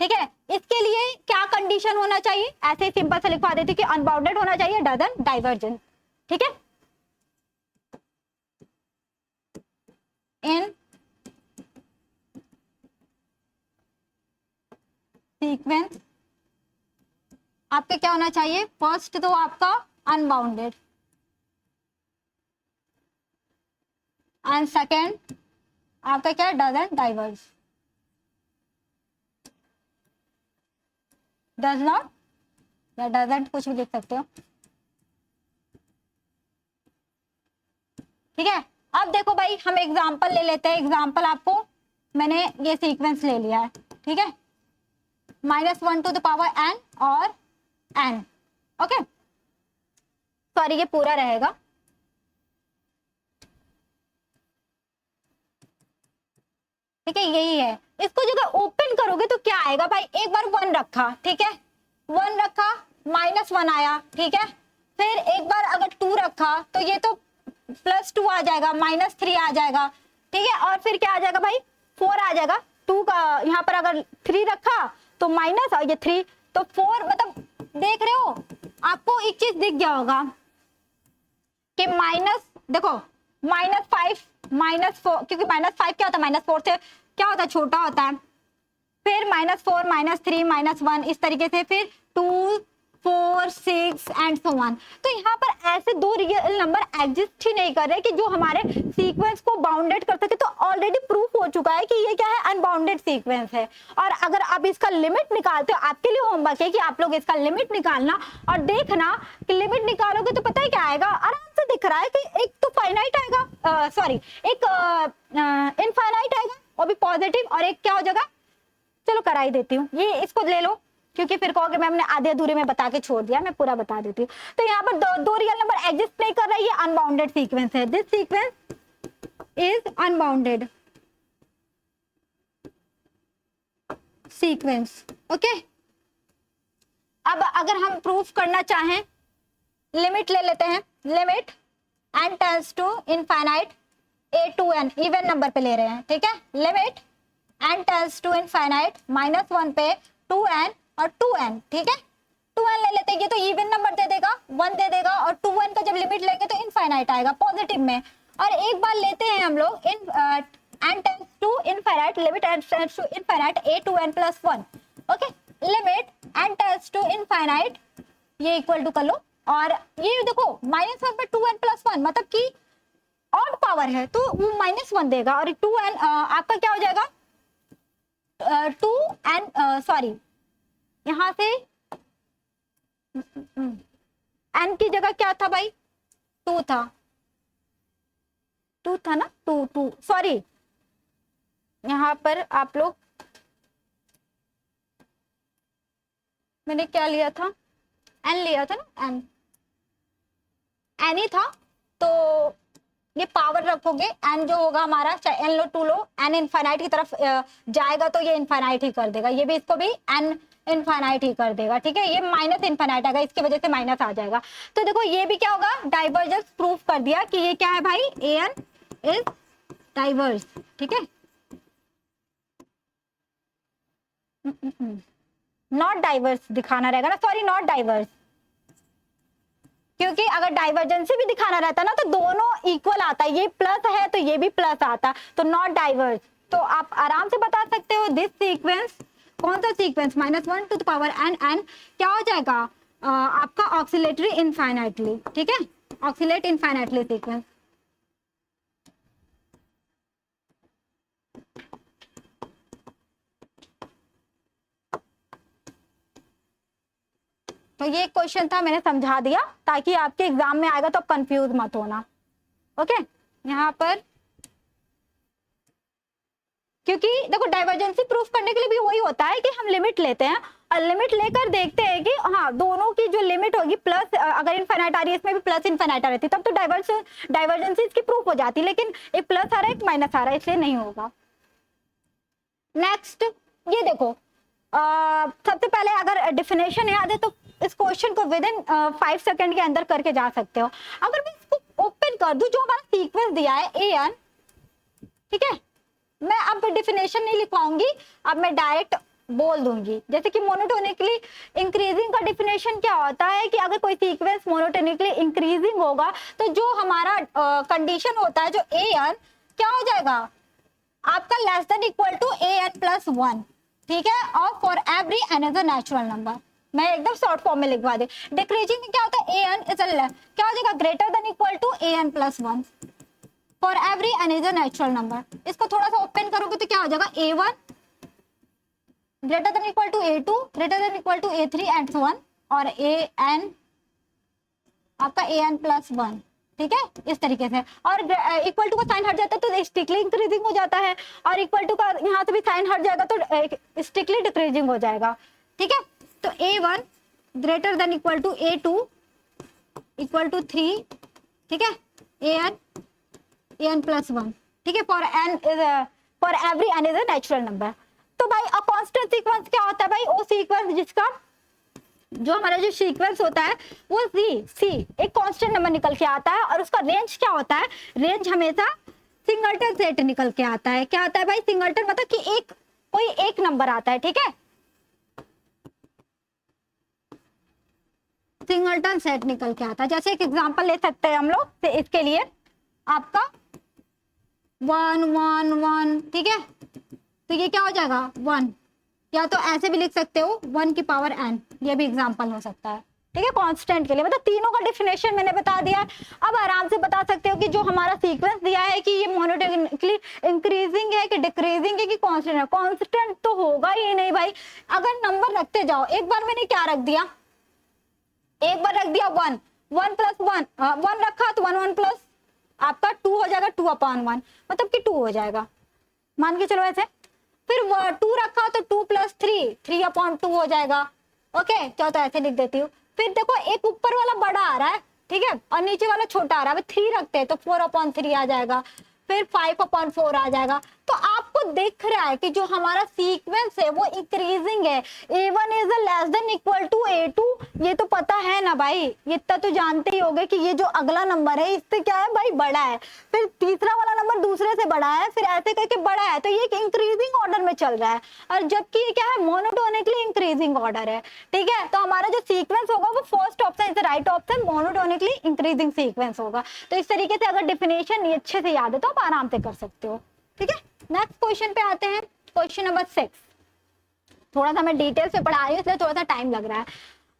ठीक है। इसके लिए क्या कंडीशन होना चाहिए, ऐसे सिंपल से लिखवा देती कि अनबाउंडेड होना चाहिए, डजंट डाइवर्जेंट, ठीक है। इन सीक्वेंस आपके क्या होना चाहिए, फर्स्ट तो आपका अनबाउंडेड, एंड सेकेंड आपका क्या, डजंट डाइवर्ज, डज नॉट या डजंट, कुछ भी लिख सकते हो, ठीक है। अब देखो भाई हम एग्जांपल ले लेते हैं, एग्जांपल आपको मैंने ये सीक्वेंस ले लिया है, ठीक है, -1 to the power n और n, ओके, सॉरी ये पूरा रहेगा, ठीक है, यही है। इसको जब ओपन करोगे तो क्या आएगा भाई, एक बार 1 रखा, ठीक है, 1 रखा, -1 आया, ठीक है, फिर एक बार अगर 2 रखा तो ये तो +2 आ जाएगा, -3 आ जाएगा, ठीक है, और फिर क्या आ जाएगा भाई, 4 आ जाएगा, 2 का यहाँ पर अगर 3 रखा तो माइनस, और ये 3 तो 4, मतलब देख रहे हो, आपको एक चीज दिख गया होगा कि देखो -5 -4, क्योंकि -5 क्या होता है, -4 से क्या होता है, छोटा होता है, फिर -4 -3 -1 इस तरीके से, फिर 2 4 6 एंड सो ऑन। तो यहाँ पर ऐसे दो रियल नंबर एग्जिस्ट ही नहीं कर रहे कि जो हमारे सीक्वेंस को बाउंडेड कर सके, तो ऑलरेडी प्रूफ हो चुका है कि ये क्या है, अनबाउंडेड सीक्वेंस है। और अगर आप इसका लिमिट निकालते हो, आपके लिए होमवर्क है कि आप लोग इसका लिमिट निकालना और देखना कि लिमिट निकालोगे तो पता है क्या आएगा, आराम से दिख रहा है कि एक तो फाइनाइट आएगा, सॉरी एक इनफाइनाइट आएगा, वो भी पॉजिटिव, और एक क्या हो जाएगा, चलो करा ही देती हूँ, ये इसको ले लो, क्योंकि फिर कहोगे मैम ने आधे अधूरे में बता के छोड़ दिया, मैं पूरा बता देती हूँ। तो यहाँ पर दो रियल नंबर एग्जिस्ट नहीं कर रहा है, ये अनबाउंडेड सीक्वेंस है, this sequence is unbounded sequence, okay. अब अगर हम प्रूफ करना चाहें, लिमिट ले लेते हैं, limit n tends to infinite a to n, even number पे ले रहे हैं, ठीक है, limit n tends to infinite -1 पे 2n और 2n, ठीक है, 2n ले लेते हैं, ये तो इवन नंबर दे देगा, 1 दे देगा, और 2n का जब लिमिट लेंगे तो इनफाइनाइट आएगा पॉजिटिव में। और एक बार लेते हैं हम लोग n tends to infinite, limit n tends to infinite a to n plus 1, okay, limit n tends to infinite, ये इक्वल टू कर लो, और ये देखो -1 पे 2n प्लस 1 मतलब कि ऑड पावर है तो वो -1 देगा, और 2n आपका क्या हो जाएगा 2n, सॉरी यहां से n की जगह क्या था भाई 2 था, 2 था ना, 2 सॉरी यहां पर आप लोग मैंने क्या लिया था, n लिया था ना, n ही था, तो ये पावर रखोगे n जो होगा हमारा, चाहे n लो 2 लो, n इनफाइनाइट की तरफ जाएगा तो ये इनफाइनाइट ही कर देगा, ये भी इसको भी n इनफाइनाइट ही कर देगा, ठीक है, ये माइनस इनफाइनाइट आएगा, इसकी वजह से माइनस आ जाएगा। तो देखो ये भी क्या होगा, डाइवर्जेंस प्रूफ कर दिया कि ये क्या है भाई, an इज डाइवर्स, ठीक है, नॉट डाइवर्स दिखाना रहेगा ना, सॉरी नॉट डाइवर्स, क्योंकि अगर डाइवर्जेंसी भी दिखाना रहता ना तो दोनों इक्वल आता है, ये प्लस है तो ये भी प्लस आता, तो नॉट डाइवर्स। तो आप आराम से बता सकते हो दिस सीक्वेंस, कौन सा sequence, -1 to the power n क्या हो जाएगा आपका ऑक्सिलेटरी इनफाइनाइटली, ठीक है, ऑक्सिलेट इनफाइनाइटली सीक्वेंस। तो ये क्वेश्चन था, मैंने समझा दिया ताकि आपके एग्जाम में आएगा तो आप कंफ्यूज मत होना, ओके। यहाँ पर क्योंकि देखो डाइवर्जेंसी प्रूफ करने के लिए भी वही होता है कि हम लिमिट लेते हैं और लिमिट लेकर देखते हैं कि हाँ दोनों की जो लिमिट होगी प्लस, अगर इनफाइनाइट आ रही है इसमें भी प्लस इनफाइनाइट आ रही थी तब तो डाइवर्जेंसी इसकी प्रूफ हो जाती, लेकिन एक प्लस आ रहा है एक माइनस आ रहा है इसलिए नहीं होगा। नेक्स्ट ये देखो सबसे पहले अगर डिफिनेशन याद है तो इस क्वेश्चन को विद इन 5 सेकंड के अंदर करके जा सकते हो। अगर मैं इसको ओपन कर दूं, जो हमारा सीक्वेंस दिया है an, ठीक है, मैं अब डिफिनेशन नहीं लिखवाऊंगी, अब मैं डायरेक्ट बोल दूंगी। जैसे कि मोनोटोनिकली इंक्रीजिंग का डिफिनेशन क्या होता है कि अगर कोई सीक्वेंस मोनोटोनिकली इंक्रीजिंग होगा तो जो हमारा कंडीशन होता है जो an क्या हो जाएगा आपका less than equal to an plus 1, ठीक है, और for every another natural number, मैं एकदम शॉर्ट फॉर्म में लिखवा दे। डिक्रीजिंग में क्या होता है an इज क्या हो जाएगा greater than equal to an plus 1 for every another natural number. इसको थोड़ा सा ओपन करोगे तो क्या हो जाएगा a1 greater than equal to a2 greater than equal to a3 and so on, और an आपका an प्लस 1, ठीक है, इस तरीके से। और इक्वल टू का साइन हट जाता है तो स्ट्रिक्टली इंक्रीजिंग हो जाता है, और इक्वल टू का यहाँ से भी साइन हट जाएगा तो स्ट्रिक्टली डिक्रीजिंग हो जाएगा, ठीक है। तो a1 greater than equal to a2 equal to 3, ठीक है, an प्लस 1, ठीक है, for every n is a natural number. तो भाई अ कांस्टेंट सीक्वेंस क्या होता है भाई, वो सीक्वेंस जिसका जो हमारा जो सीक्वेंस होता है वो सी एक कांस्टेंट नंबर निकल के आता है, और उसका रेंज क्या होता है, रेंज हमेशा सिंगलटन सेट निकल के आता है। क्या आता है भाई सिंगलटन, मतलब कि कोई एक नंबर आता है, ठीक है, सिंगलटन सेट निकल के आता है। जैसे एक एग्जांपल ले सकते हैं हम लोग, तो इसके लिए आपका 1 1 1, ठीक है, तो ये क्या हो जाएगा 1, या तो ऐसे भी लिख सकते हो 1 की पावर n, ये भी एग्जांपल हो सकता है, ठीक है, कांस्टेंट के लिए। मतलब तीनों का डेफिनेशन मैंने बता दिया है। अब आराम से बता सकते हो कि जो हमारा सीक्वेंस दिया है कि ये मोनोटोनिकली इंक्रीजिंग है कि डिक्रीजिंग है कि कांस्टेंट है। कांस्टेंट तो होगा ही नहीं भाई, अगर नंबर रखते जाओ। एक बार मैंने क्या रख दिया, एक बार रख दिया 1 1 प्लस 1 1 रखा तो 1 1 प्लस आपका 2 हो जाएगा, 2/1 मतलब कि 2 हो जाएगा, मान के चलो ऐसे। फिर 2 रखा तो 2 प्लस 3 3/2 हो जाएगा, ओके, चलो तो ऐसे लिख देती हूँ। फिर देखो एक ऊपर वाला बड़ा आ रहा है, ठीक है, और नीचे वाला छोटा आ रहा है, 3 रखते हैं तो 4/3 आ जाएगा, फिर 5/4 आ जाएगा। तो आपको दिख रहा है कि जो हमारा सीक्वेंस है वो इंक्रीजिंग है। a1 is less than equal to a2, ये तो पता है ना भाई, ये इतना तो जानते ही होंगे कि ये जो अगला नंबर है इससे क्या है भाई बड़ा है, फिर तीसरा वाला नंबर दूसरे से बड़ा है, फिर ऐसे करके बड़ा है, तो ये इंक्रीजिंग ऑर्डर में चल रहा है। और जबकि ये क्या है मोनोटोनिकली इंक्रीजिंग ऑर्डर है, ठीक है। तो हमारा जो सीक्वेंस होगा वो first option is right option, monotonically increasing sequence होगा। तो इस तरीके से अगर डिफिनेशन ये अच्छे से याद है तो आप आराम से कर सकते हो, ठीक है। नेक्स्ट क्वेश्चन पे आते हैं, क्वेश्चन नंबर 6। थोड़ा सा मैं डिटेल से पढ़ा रही हूँ इसलिए थोड़ा सा टाइम लग रहा है।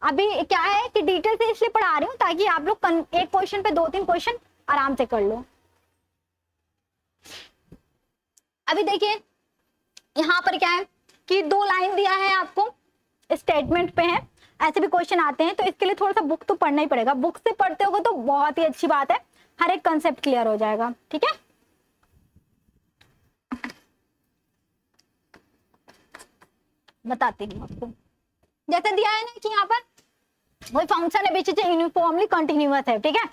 अभी क्या है कि डिटेल से इसलिए पढ़ा रही हूँ ताकि आप लोग एक क्वेश्चन पे 2-3 क्वेश्चन आराम से कर लो। अभी देखिए यहाँ पर क्या है कि 2 लाइन दिया है आपको, स्टेटमेंट पे है, ऐसे भी क्वेश्चन आते हैं, तो इसके लिए थोड़ा सा बुक तो पढ़ना ही पड़ेगा। बुक से पढ़ते होगे तो बहुत ही अच्छी बात है, हर एक कंसेप्ट क्लियर हो जाएगा। ठीक है, बताती हूँ आपको। जैसे दिया है ना कि यहाँ पर वही फंक्शन है बीच से यूनिफॉर्मली कंटिन्यूअस है, ठीक है,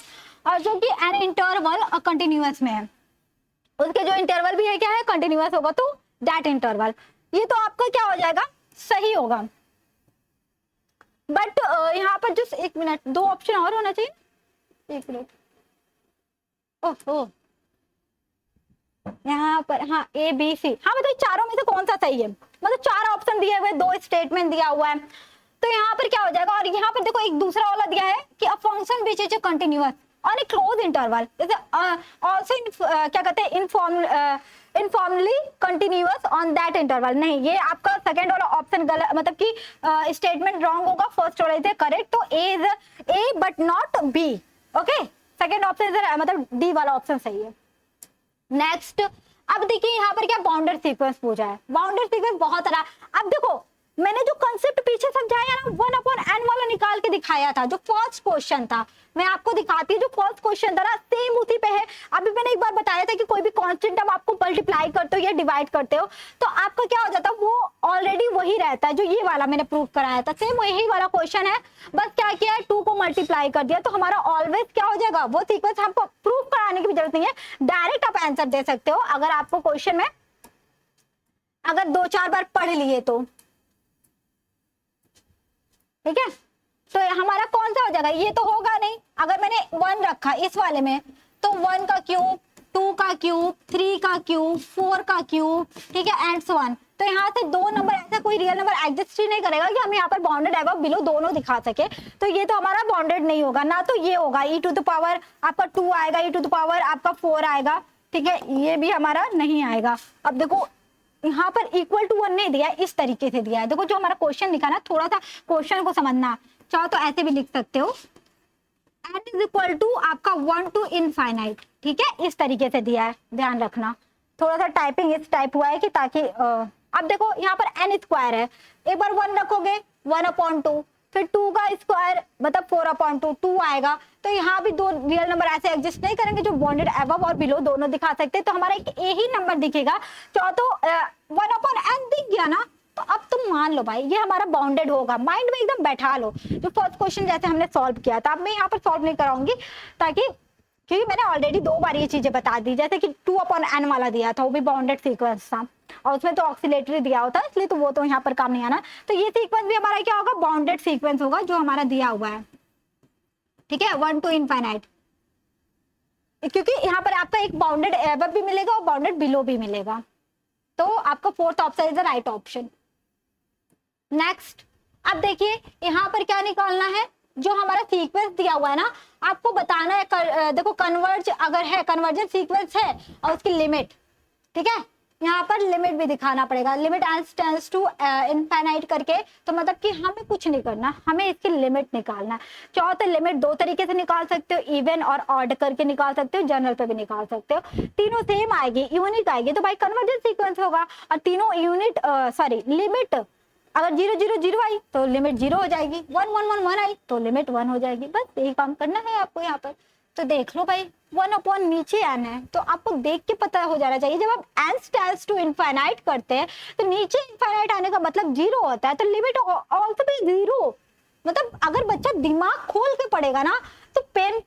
और जो कि एन इंटरवल कंटिन्यूअस में है, उसके जो इंटरवल भी है क्या है, कंटिन्यूअस होगा, तो दैट इंटरवल, ये तो आपका क्या हो जाएगा, सही होगा। बट यहाँ पर जो 1 मिनट 2 ऑप्शन और होना चाहिए, 1 मिनट, ओह यहाँ पर हाँ ए बी सी, हाँ मतलब चारों में से कौन सा सही है, मतलब 4 ऑप्शन दिए हुए, 2 स्टेटमेंट दिया हुआ है, तो यहाँ पर क्या हो जाएगा। और यहाँ पर देखो एक दूसरा वाला दिया है कि a function which is continuous on a closed interval, जैसे आल्सो क्या कहते हैं, informally continuous on that interval. नहीं, ये आपका सेकंड वाला ऑप्शन गलत, मतलब कि स्टेटमेंट रॉन्ग होगा, फर्स्ट वाला इज करेक्ट, तो A is A but not B. Okay, second option मतलब डी वाला ऑप्शन सही है। नेक्स्ट, अब देखिए यहाँ पर क्या बाउंडेड सीक्वेंस पूछा है। बाउंडेड सीक्वेंस बहुत सारा, अब देखो मैंने जो कंसेप्ट पीछे समझाया ना 1/n वाला निकाल के दिखाया था, जो फर्स्ट क्वेश्चन था, मैं आपको दिखाती हूँ, जो फर्स्ट क्वेश्चन था ना सेम उसी पे है। अभी मैंने एक बार बताया था कि कोई भी कांस्टेंट अब आपको मल्टीप्लाई करते हो या डिवाइड करते हो तो आपका क्या हो जाता है, वो ऑलरेडी वही रहता है जो ये वाला मैंने प्रूव कराया था, सेम वही वाला क्वेश्चन है, बस क्या किया है 2 को मल्टीप्लाई कर दिया, तो हमारा ऑलवेज क्या हो जाएगा, वो सीक्वेंस हमको प्रूव कराने की भी जरूरत नहीं है, डायरेक्ट आप आंसर दे सकते हो अगर आपको क्वेश्चन में अगर 2-4 बार पढ़ लिए तो। ठीक है, तो हमारा कौन सा हो जाएगा, ये तो होगा नहीं। अगर मैंने 1 रखा इस वाले में तो 1 का क्यूब, 2 का क्यूब, 3 का क्यूब, 4 का क्यूब, ठीक है, एंड सो ऑन। तो यहाँ से 2 नंबर ऐसा कोई रियल नंबर एग्जिस्ट ही नहीं करेगा कि हम यहाँ पर बाउंडेड एबव बिलो दोनों दिखा सके, तो ये तो हमारा बाउंडेड नहीं होगा ना। तो ये होगा e टू द पावर आपका 2 आएगा, e टू द पावर आपका 4 आएगा, ठीक है, ये भी हमारा नहीं आएगा। अब देखो यहाँ पर इक्वल टू 1 नहीं दिया, इस तरीके से दिया है। देखो जो हमारा क्वेश्चन लिखा ना, थोड़ा सा क्वेश्चन को समझना, चाहो तो ऐसे भी लिख सकते हो, n इज इक्वल टू आपका 1 to इनफाइनाइट, ठीक है, इस तरीके से दिया है, ध्यान रखना। थोड़ा सा टाइपिंग इस टाइप हुआ है कि ताकि अब देखो यहाँ पर n स्क्वायर है, एक बार 1 रखोगे 1/2, फिर 2 का स्क्वायर मतलब 4/2, 2 आएगा। तो यहाँ भी 2 रियल नंबर ऐसे एग्जिस्ट नहीं करेंगे जो बॉन्डेड अबव और बिलो दोनों दिखा सकते हैं, तो हमारा एक यही नंबर दिखेगा। चाहो तो 1/n दिख गया ना, तो अब तुम मान लो भाई ये हमारा बाउंडेड होगा, माइंड में एकदम बैठा लो। जो फर्स्ट क्वेश्चन जैसे हमने सॉल्व किया था, अब मैं यहाँ पर सॉल्व नहीं कराऊंगी ताकि, क्योंकि मैंने ऑलरेडी 2 बार ये चीजें बता दी। जैसे कि 2/n वाला दिया था, वो भी बाउंडेड सीक्वेंस था और उसमें तो ऑक्सीलेटरी दिया होता है, इसलिए तो वो तो यहाँ पर काम नहीं आना। तो ये सीक्वेंस भी हमारा क्या होगा, बाउंडेड सीक्वेंस होगा जो हमारा दिया हुआ है, ठीक है, 1 to इनफाइनाइट, क्योंकि यहाँ पर आपका एक बाउंडेड अबव भी मिलेगा और बाउंडेड बिलो भी मिलेगा। तो आपका fourth option is the right option. Next, अब देखिए यहाँ पर क्या निकालना है, जो हमारा सीक्वेंस दिया हुआ है ना, आपको बताना है देखो कन्वर्ज अगर है, कन्वर्जन सीक्वेंस है और उसकी लिमिट, ठीक है, यहाँ पर लिमिट भी दिखाना पड़ेगा, limit as tends to infinite करके। तो मतलब कि हमें कुछ नहीं करना, हमें इसकी लिमिट निकालना है। चाहो तो लिमिट 2 तरीके से निकाल सकते हो, इवन और ऑड करके निकाल सकते हो, जनरल पे भी निकाल सकते हो, तीनों सेम आएगी, यूनिक आएगी, तो भाई कन्वर्जन सीक्वेंस होगा। और तीनों यूनिट लिमिट अगर 0 0 0 आई तो लिमिट 0 हो जाएगी, 1 1 1 1 आई तो लिमिट 1 हो जाएगी। बस यही काम करना है आपको यहाँ पर। तो देख लो भाई 1/, नीचे n है, तो आपको देख के पता हो जाना चाहिए, जब आप n टेंड्स टू इनफाइनाइट करते हैं तो नीचे इनफाइनाइट आने का मतलब 0 होता है, तो लिमिट ऑल्सो भी 0। मतलब अगर बच्चा दिमाग खोल के पढ़ेगा ना तो पेन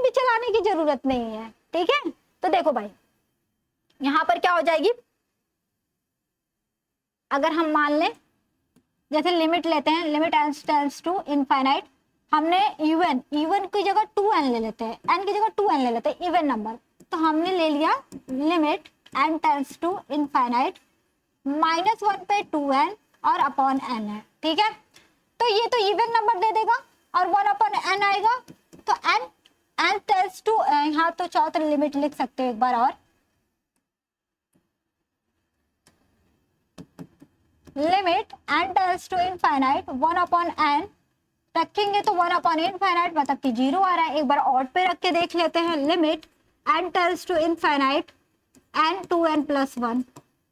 भी चलाने की जरूरत नहीं है, ठीक है। तो देखो भाई यहाँ पर क्या हो जाएगी, अगर हम मान लें जैसे लिमिट लेते हैं, limit n tends to infinite, हमने इवन की जगह 2n ले लेते हैं, n की जगह 2n ले लेते हैं, इवन नंबर, तो हमने ले लिया limit n tends to infinite -1 पे 2n और अपॉन n है, ठीक है। तो ये तो इवन नंबर दे देगा और 1/n आएगा, तो n टेंड्स टू, यहाँ तो चाहो तो लिमिट लिख सकते हो एक बार और, limit n tends to infinite 1 upon n रखेंगे तो 1 अपॉन इनफाइनाइट मतलब कि 0 आ रहा है। एक बार ऑड पे रख के देख लेते हैं, limit n tends to infinite n 2n plus 1,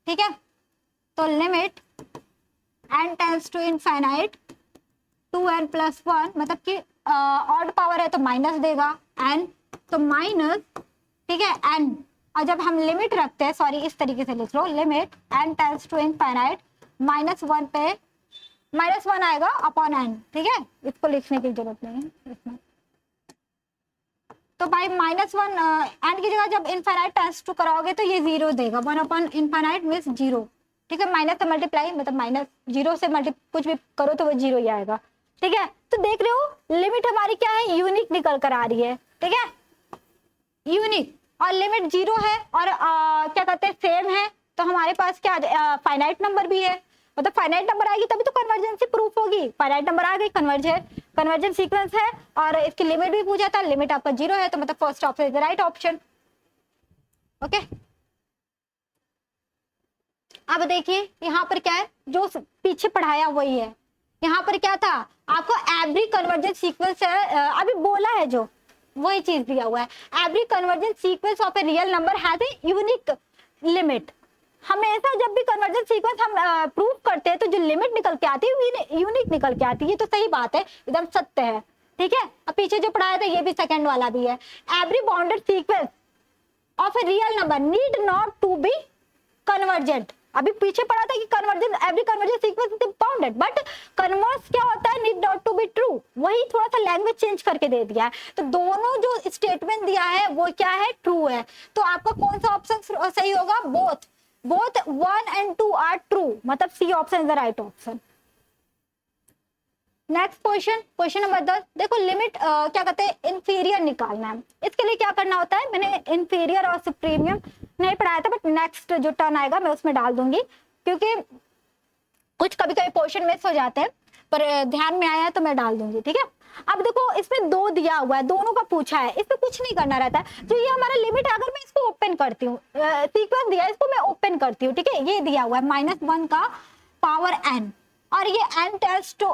ठीक है। तो limit n tends to infinite 2n plus 1 मतलब कि ऑड पावर है तो माइनस देगा n, तो माइनस, ठीक है, n। और जब हम लिमिट रखते हैं, सॉरी इस तरीके से लिख लो, limit n tends to infinite -1 पे -1 आएगा अपॉन n, ठीक है। इसको लिखने की जरूरत नहीं है इसमें। तो भाई -1 n की जगह जब इनफाइनाइट टेंड्स टू कराओगे तो ये 0 देगा, 1 अपॉन इनफाइनाइट मींस 0, ठीक है। माइनस से मल्टीप्लाई मतलब माइनस, 0 से कुछ भी करो तो वो 0 ही आएगा, ठीक है। तो देख रहे हो लिमिट हमारी क्या है, यूनिक निकल कर आ रही है, ठीक है, यूनिक। और लिमिट 0 है और क्या कहते हैं सेम है, तो हमारे पास क्या फाइनाइट नंबर भी है, मतलब फाइनाइट नंबर आएगी तभी तो कन्वर्जेंसी प्रूफ होगी। फाइनाइट नंबर आ गई, कन्वर्जेंट सीक्वेंस है और इसकी लिमिट भी पूछा था, लिमिट आपका 0 है तो मतलब first option is the right option, okay. अब देखिए यहाँ पर क्या है, जो पीछे पढ़ाया वही है। यहाँ पर क्या था, आपको एवरी कन्वर्जेंट सीक्वेंस अभी बोला है जो वही चीज दिया हुआ है, every convergent sequence of a real number has a unique limit. हमेशा जब भी कन्वर्जेंट सीक्वेंस हम प्रूव करते हैं तो जो लिमिट निकल के आती है वो यूनिक निकल के आती है, ये तो सही बात है, एकदम सत्य है, ठीक है। अब पीछे जो पढ़ाया था ये भी सेकंड वाला भी है, every bounded sequence of a real number need not to be convergent. अभी पीछे पढ़ा था कि convergent every convergent sequence is bounded, but converse क्या होता है, need not to be true, वही थोड़ा सा लैंग्वेज चेंज करके दे दिया है। तो दोनों जो स्टेटमेंट दिया है वो क्या है, ट्रू है। तो आपका कौन सा ऑप्शन सही होगा, बोथ 1 and 2 आर ट्रू, मतलब C option is the right option. Next question number 10, देखो लिमिट क्या कहते हैं इंफीरियर निकालना है। इसके लिए क्या करना होता है, मैंने इंफीरियर और सुप्रीमियम नहीं पढ़ाया था, बट नेक्स्ट जो टर्न आएगा मैं उसमें डाल दूंगी, क्योंकि कुछ कभी कभी क्वेश्चन मिस हो जाते हैं, पर ध्यान में आया है तो मैं डाल दूंगी, ठीक है। अब देखो इसमें 2 दिया हुआ है, दोनों का पूछा है, इसमें कुछ नहीं करना रहता है। जो ये हमारा लिमिट है, अगर मैं इसको ओपन करती हूँ, सीक्वेंस दिया है इसको मैं ओपन करती हूँ, ठीक है, ये दिया हुआ है -1 का पावर n और ये n टेंड्स टू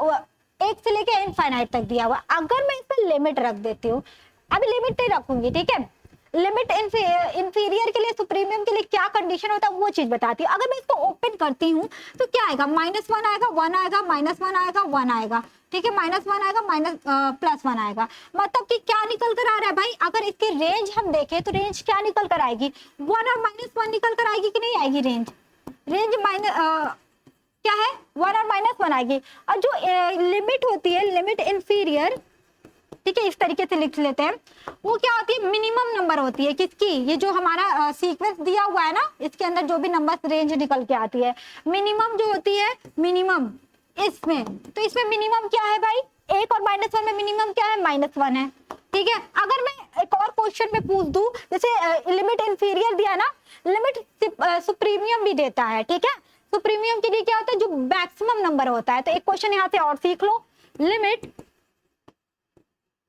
1 से लेके इनफाइनाइट तक दिया हुआ। अगर मैं इस पर लिमिट रख देती हूँ, अभी लिमिट नहीं रखूंगी, ठीक है, लिमिट इंफीरियर के लिए सुप्रीमियम के लिए क्या कंडीशन होता है वो चीज बताती हूँ। अगर मैं इसको ओपन करती हूँ तो क्या आएगा, -1 आएगा, 1 आएगा, -1 आएगा, 1 आएगा, ठीक है, -1 आएगा, +1 आएगा। मतलब कि क्या निकल कर आ रहा है भाई, अगर इसकी रेंज हम देखें तो रेंज क्या निकल कर आएगी, 1 और -1 निकल कर आएगी कि नहीं आएगी, रेंज क्या है 1 और -1 आएगी। और जो लिमिट होती है, लिमिट इंफीरियर, ठीक है, इस तरीके से लिख लेते हैं, वो क्या होती है, मिनिमम नंबर होती है किसकी, ये जो हमारा सीक्वेंस दिया हुआ है ना, इसके अंदर जो भी नंबर रेंज निकल के आती है, मिनिमम जो होती है, मिनिमम इसमें, तो इसमें मिनिमम क्या है भाई, 1 और -1 में मिनिमम क्या है, -1 है, ठीक है। अगर मैं एक और क्वेश्चन में पूछ दूं, जैसे लिमिट इंफीरियर दिया ना, लिमिट सुप्रीमियम भी देता है, ठीक है। सुप्रीमियम के लिए क्या होता है, जो मैक्सिमम नंबर होता है। तो एक क्वेश्चन यहाँ से और सीख लो, लिमिट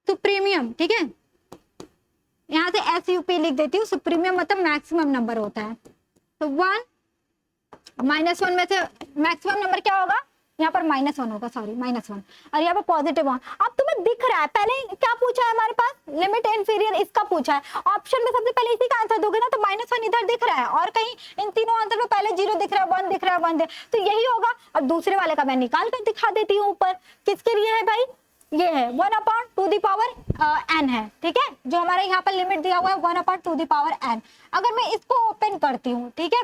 सुप्रीमियम, ठीक है, यहाँ से SUP लिख देती हूँ, सुप्रीमियम मतलब मैक्सिमम नंबर होता है। तो 1 -1 में से मैक्सिमम नंबर क्या होगा, यहाँ पर -1 होगा, सॉरी -1, और यहाँ पर +1। अब तुम्हें दिख रहा है, पहले क्या पूछा है हमारे पास, लिमिट इंफीरियर इसका पूछा है, ऑप्शन में सबसे पहले इसी का आंसर दोगे ना, तो -1 इधर दिख रहा है और कहीं इन तीनों आंसर में पहले 0 दिख रहा है, 1 दिख रहा है, 1 तो यही होगा। और दूसरे वाले का मैं निकाल कर दिखा देती हूँ ऊपर, किसके लिए है भाई, ये है 1/2n है, ठीक है, जो हमारे यहाँ पर लिमिट दिया हुआ है 1/2n। अगर मैं इसको ओपन करती हूँ, ठीक है,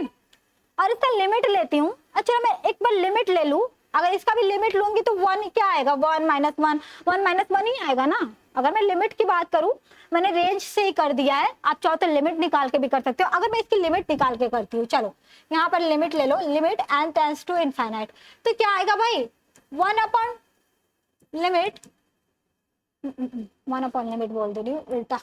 और इसका लिमिट लेती हूँ, अच्छा मैं एक बार लिमिट ले लूँ, अगर इसका भी लिमिट लूंगी तो 1 क्या आएगा, 1 -1 ही आएगा ना। अगर मैं लिमिट की बात करूं, मैंने रेंज से ही कर दिया है, आप चाहो तो लिमिट निकाल के भी कर सकते हो। अगर मैं इसकी लिमिट निकाल के करती हूँ, चलो यहाँ पर लिमिट ले लो, limit n tends to infinite, तो क्या आएगा भाई, 1 अपॉन लिमिट, 1 अपॉन लिमिट बोल दे रही हूँ उल्टा।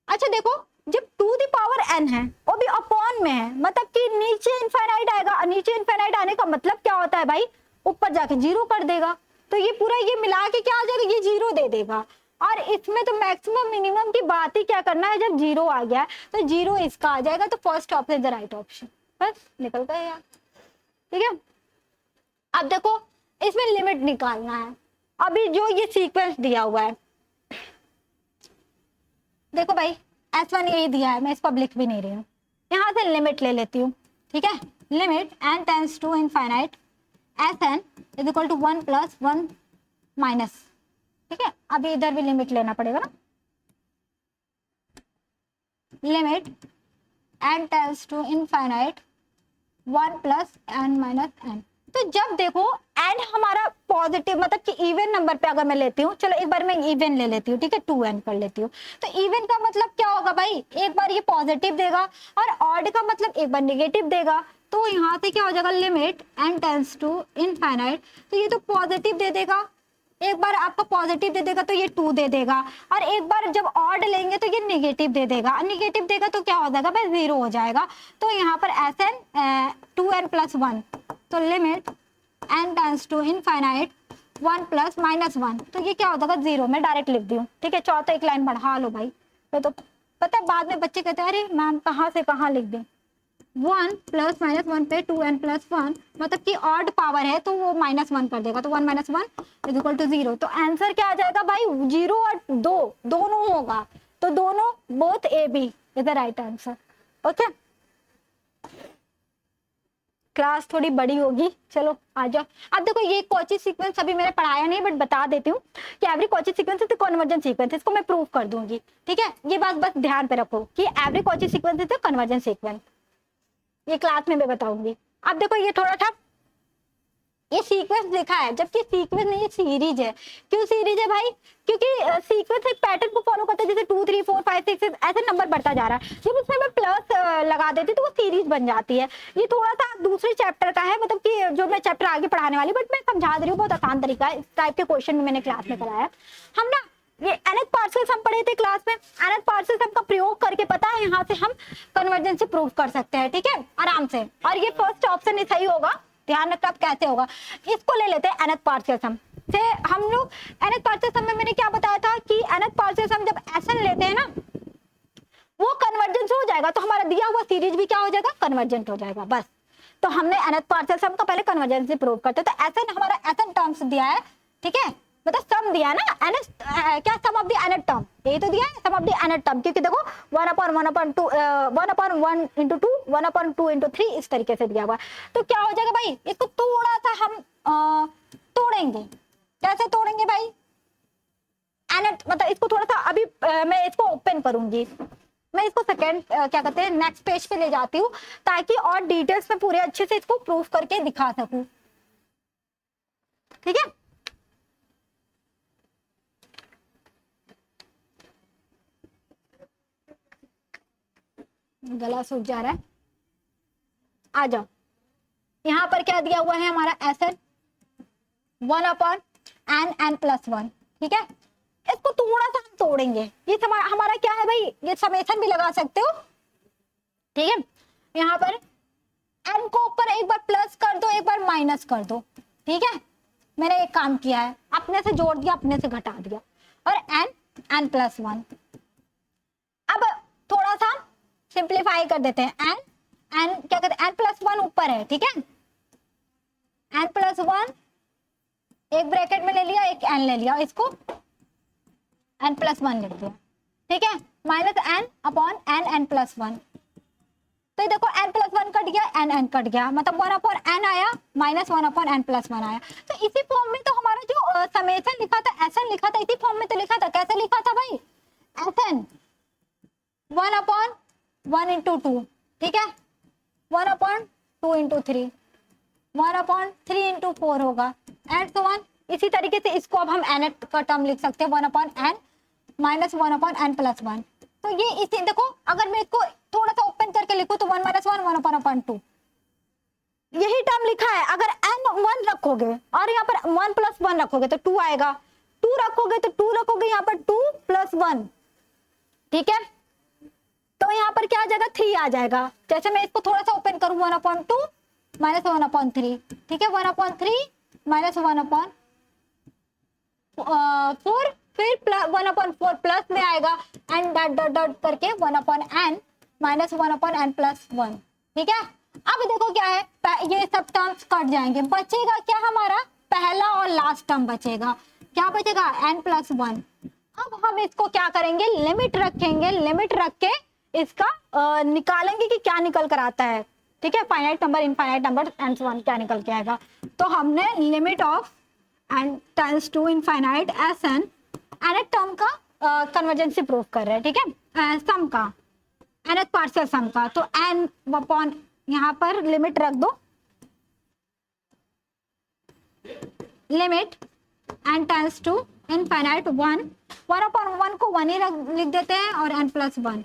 अच्छा देखो, जब टू द पावर n है वो भी अपॉन में है, मतलब कि नीचे इनफाइनाइट आएगा, नीचे इनफाइनाइट आने का मतलब क्या होता है भाई, ऊपर जाके 0 कर देगा, तो ये पूरा ये मिला के क्या आ जाएगा, ये 0 दे देगा। और इसमें तो मैक्सिमम मिनिमम की बात ही क्या करना है, जब 0 आ गया तो 0 इसका आ जाएगा, तो first option is the right option, बस निकल गया यार, ठीक है। अब देखो इसमें लिमिट निकालना है। अभी जो ये सीक्वेंस दिया हुआ है, देखो भाई S1 यही दिया है, मैं इसको अब लिख भी नहीं रही हूँ, यहाँ से लिमिट ले लेती हूँ, ठीक है। Limit n tends to infinite Sn is equal to 1 + 1 minus, ठीक है। अभी इधर भी लिमिट लेना पड़ेगा ना, limit n tends to infinite 1 + n - n। तो जब देखो n हमारा पॉजिटिव मतलब कि इवन नंबर पे अगर मैं लेती हूँ, चलो एक बार मैं इवन ले लेती हूँ, ठीक है, 2n कर लेती हूँ। तो इवन का मतलब क्या होगा भाई, एक बार ये पॉजिटिव देगा, और ऑड का मतलब एक बार नेगेटिव देगा। तो यहाँ से क्या हो जाएगा, limit n tends to infinite, तो ये तो पॉजिटिव दे देगा, एक बार आपका पॉजिटिव दे देगा तो ये 2 दे देगा, और एक बार जब ऑड लेंगे तो ये नेगेटिव दे देगा, नेगेटिव देगा तो क्या हो जाएगा भाई, 0 हो जाएगा। तो यहाँ पर Sn 2n + 1, तो limit n tends to infinite 1 + -1, तो ये क्या हो जाएगा 0, मैं डायरेक्ट लिख दी हूँ, ठीक है। चौथा एक लाइन बढ़ा लो भाई, तो पता है बाद में बच्चे कहते हैं अरे मैम कहाँ से कहाँ लिख दें। 1 + -1 पे 2n + 1 मतलब कि ऑड पावर है तो वो -1 कर देगा, तो 1 - 1 = 0। तो आंसर क्या आ जाएगा भाई, 0 और 2 दोनों होगा, तो दोनों both A B is the right answer. Okay, class थोड़ी बड़ी होगी, चलो आ जाओ। अब देखो ये कॉची सीक्वेंस अभी मैंने पढ़ाया नहीं, बट बता देती हूँ कि every Cauchy sequence is convergent sequence, इसको मैं प्रूव कर दूंगी, ठीक है। ये बात बस ध्यान पे रखो कि every Cauchy sequence is convergent sequence, ये क्लास में मैं बताऊंगी। अब देखो ये थोड़ा सा ये सीक्वेंस लिखा है, जबकि सीक्वेंस नहीं, ये सीरीज है। क्यों सीरीज है भाई, क्योंकि सीक्वेंस एक पैटर्न को फॉलो करता है, जैसे 2 3 4 5 6 ऐसे नंबर बढ़ता जा रहा है। जब उसमें मैं प्लस लगा देती तो वो सीरीज बन जाती है। ये थोड़ा सा दूसरे चैप्टर का है, मतलब कि जो मैं चैप्टर आगे पढ़ाने वाली, बट मैं समझा दे रही हूँ, बहुत आसान तरीका है, इस टाइप के क्वेश्चन मैंने क्लास में कराया। हम ना ये nth पार्शियल सम पढ़े थे क्लास में, nth पार्शियल सम का प्रयोग करके पता है यहाँ से हम कन्वर्जेंस प्रूव कर सकते हैं, ठीक है, आराम से। और ये फर्स्ट ऑप्शन ही सही होगा, ध्यान रखना अब कैसे होगा। इसको ले लेते हैं nth पार्शियल सम से। हम लोग nth पार्शियल सम में मैंने क्या बताया था कि nth पार्शियल सम जब Sn लेते हैं ना, वो कन्वर्जेंस हो जाएगा, तो हमारा दिया हुआ सीरीज भी क्या हो जाएगा, कन्वर्जेंट हो जाएगा, बस। तो हमने nth पार्शियल सम का पहले कन्वर्जेंस प्रूव करते, तो Sn हमारा Sn टर्म्स दिया है, ठीक है, मतलब सम दिया है ना, क्या सम ऑफ द nth टर्म, यही तो दिया है सम ऑफ द nth टर्म, क्योंकि देखो 1/1/2 1/1 × 2 1/2 × 3 इस तरीके से दिया हुआ है। तो क्या हो जाएगा भाई, इसको थोड़ा सा हम तोड़ेंगे। कैसे तोड़ेंगे भाई, nth मतलब इसको थोड़ा सा अभी मैं इसको ओपन करूंगी, मैं इसको सेकेंड क्या कहते हैं नेक्स्ट पेज पे ले जाती हूँ, ताकि और डिटेल्स में पूरे अच्छे से इसको प्रूफ करके दिखा सकूं, ठीक है। गला सूख जा रहा है, आ जाओ। यहाँ पर क्या दिया हुआ है हमारा Sn 1/n + 1, ठीक है। इसको थोड़ा सा हम तोड़ेंगे, ये हमारा क्या है भाई, ये समेशन भी लगा सकते हो, ठीक है। यहाँ पर n को ऊपर एक बार प्लस कर दो, एक बार माइनस कर दो, ठीक है। मैंने एक काम किया है, अपने से जोड़ दिया, अपने से घटा दिया, और n + 1। अब थोड़ा सा सिंप्लीफाई कर देते हैं, n क्या कहते हैं, n + 1 ऊपर है, ठीक है, n + 1 एक ब्रैकेट में ले लिया, एक n ले लिया, इसको n + 1 लिख दिया, ठीक है, -n/n + 1। तो ये देखो n + 1 कट गया, n कट गया, मतलब 1/n आया, -1/n + 1 आया। तो इसी फॉर्म में तो हमारा जो समेशन लिखा था, Sn लिखा था, इसी फॉर्म में तो लिखा था। कैसे लिखा था भाई, Sn 1/1 × 2, ठीक है, 1/2 × 3, 1/3 × 4 होगा, एंड सो ऑन। इसी तरीके से इसको अब हम n का टर्म लिख सकते हैं, 1/n -1/n + 1। तो ये इसी देखो, अगर मैं इसको थोड़ा सा ओपन करके लिखूं तो 1 - 1 1/2 यही टर्म लिखा है। अगर n 1 रखोगे और यहाँ पर 1 + 1 रखोगे तो 2 आएगा, 2 रखोगे तो 2 रखोगे, यहाँ पर 2 + 1, ठीक है। तो यहाँ पर क्या आ जाएगा, 3 आ जाएगा। जैसे मैं इसको थोड़ा सा ओपन करूं, 1/2 -1/3, ठीक है, 1/3 -1/4, फिर 1/4 प्लस में आएगा, एंड डॉट डॉट डॉट करके 1/n -1/n + 1, ठीक है। अब देखो क्या है, ये सब टर्म्स कट जाएंगे, बचेगा क्या हमारा, पहला और लास्ट टर्म बचेगा। क्या बचेगा, n+1। अब हम इसको क्या करेंगे, लिमिट रखेंगे, लिमिट रख के इसका निकालेंगे कि क्या निकल कर आता है। ठीक है, finite number, infinite number and so on क्या निकल के आएगा। तो हमने limit of and tends to infinite s n nth term का कन्वर्जेंसी प्रूव कर रहे हैं। ठीक है, सम का, nth पार्शियल सम का, तो n अपॉन यहाँ पर लिमिट रख दो, limit and tends to infinite 1/1 को 1 ही लिख देते हैं और n+1।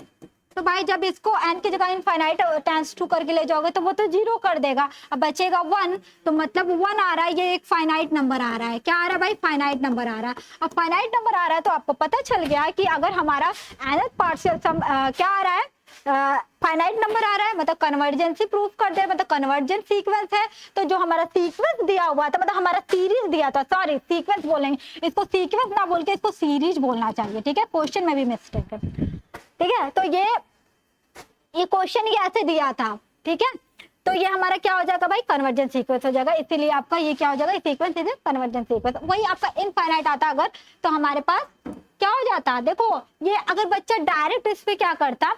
तो भाई जब इसको n की जगह इनफाइनाइट टेंड्स टू करके ले जाओगे तो वो तो 0 कर देगा, अब बचेगा 1, तो मतलब 1 आ रहा है, ये एक फाइनाइट नंबर आ रहा है। क्या आ रहा है भाई, फाइनाइट नंबर आ रहा है। अब फाइनाइट नंबर आ रहा है तो आपको पता चल गया कि अगर हमारा nth पार्शियल सम क्या आ रहा है, फाइनाइट नंबर आ रहा है, मतलब कन्वर्जेंसी प्रूफ कर दे, मतलब कन्वर्जेंट सीक्वेंस है। तो जो हमारा सीक्वेंस दिया हुआ था, मतलब हमारा सीरीज दिया था, सॉरी सीक्वेंस बोलेंगे इसको, सीक्वेंस ना बोल के इसको सीरीज बोलना चाहिए। ठीक है, क्वेश्चन में भी मिस्टेक है। ठीक है, तो ये क्वेश्चन ये ऐसे दिया था। ठीक है, तो ये हमारा क्या हो जाएगा भाई, कन्वर्जेंट सीक्वेंस हो जाएगा, इसीलिए आपका ये क्या हो जाएगा, सीक्वेंस इज कन्वर्जेंट सीक्वेंस। वही आपका इनफाइनाइट आता अगर, तो हमारे पास क्या हो जाता, देखो ये अगर बच्चा डायरेक्ट इस पे क्या करता,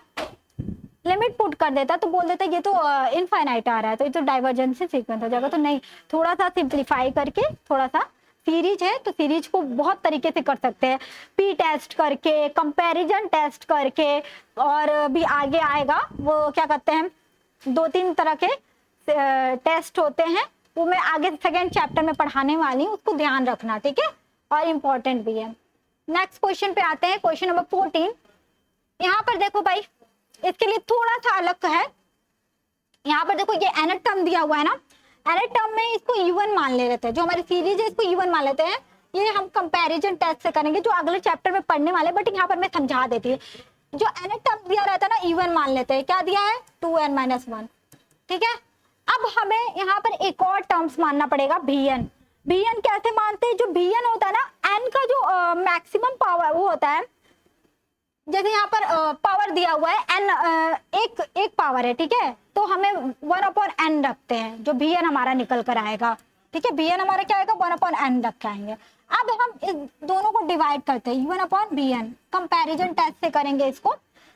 लिमिट पुट कर देता, तो बोल देता ये तो इनफाइनाइट आ रहा है, तो ये तो डाइवर्जेंसी सीक्वेंस हो जाएगा। तो नहीं, थोड़ा सा सिंप्लीफाई करके, थोड़ा सा सीरीज है तो सीरीज को बहुत तरीके से कर सकते हैं, पी टेस्ट करके, कंपैरिजन टेस्ट करके, और भी आगे आएगा वो क्या कहते हैं, 2-3 तरह के टेस्ट होते हैं, वो मैं आगे सेकेंड चैप्टर में पढ़ाने वाली हूँ, उसको ध्यान रखना। ठीक है, और इम्पोर्टेंट भी है। नेक्स्ट क्वेश्चन पे आते हैं, क्वेश्चन नंबर 14। यहाँ पर देखो भाई, इसके लिए थोड़ा सा अलग है। यहाँ पर देखो ये nth टर्म दिया हुआ है ना, nth टर्म में इसको इवन मान ले लेते हैं, जो हमारी सीरीज है इसको इवन मान लेते हैं। ये हम कंपैरिजन टेस्ट से करेंगे जो अगले चैप्टर में पढ़ने वाले, बट यहाँ पर मैं समझा देती हूँ। जो nth टर्म दिया रहता है ना, इवन मान लेते हैं। क्या दिया है, 2n-1। ठीक है, अब हमें यहाँ पर एक और टर्म्स मानना पड़ेगा, bn। bn कैसे मानते हैं, जो bn होता है ना, n का जो मैक्सिमम पावर वो होता है, जैसे यहाँ पर पावर दिया हुआ है n, एक पावर है। ठीक है, तो हमें 1/n रखते हैं, जो bn हमारा निकल कर आएगा। ठीक है, bn हमारा क्या आएगा, 1/n रख के आएंगे। अब हम इस दोनों को डिवाइड करते हैं, u1/bn, कंपैरिजन टेस्ट से करेंगे इसको।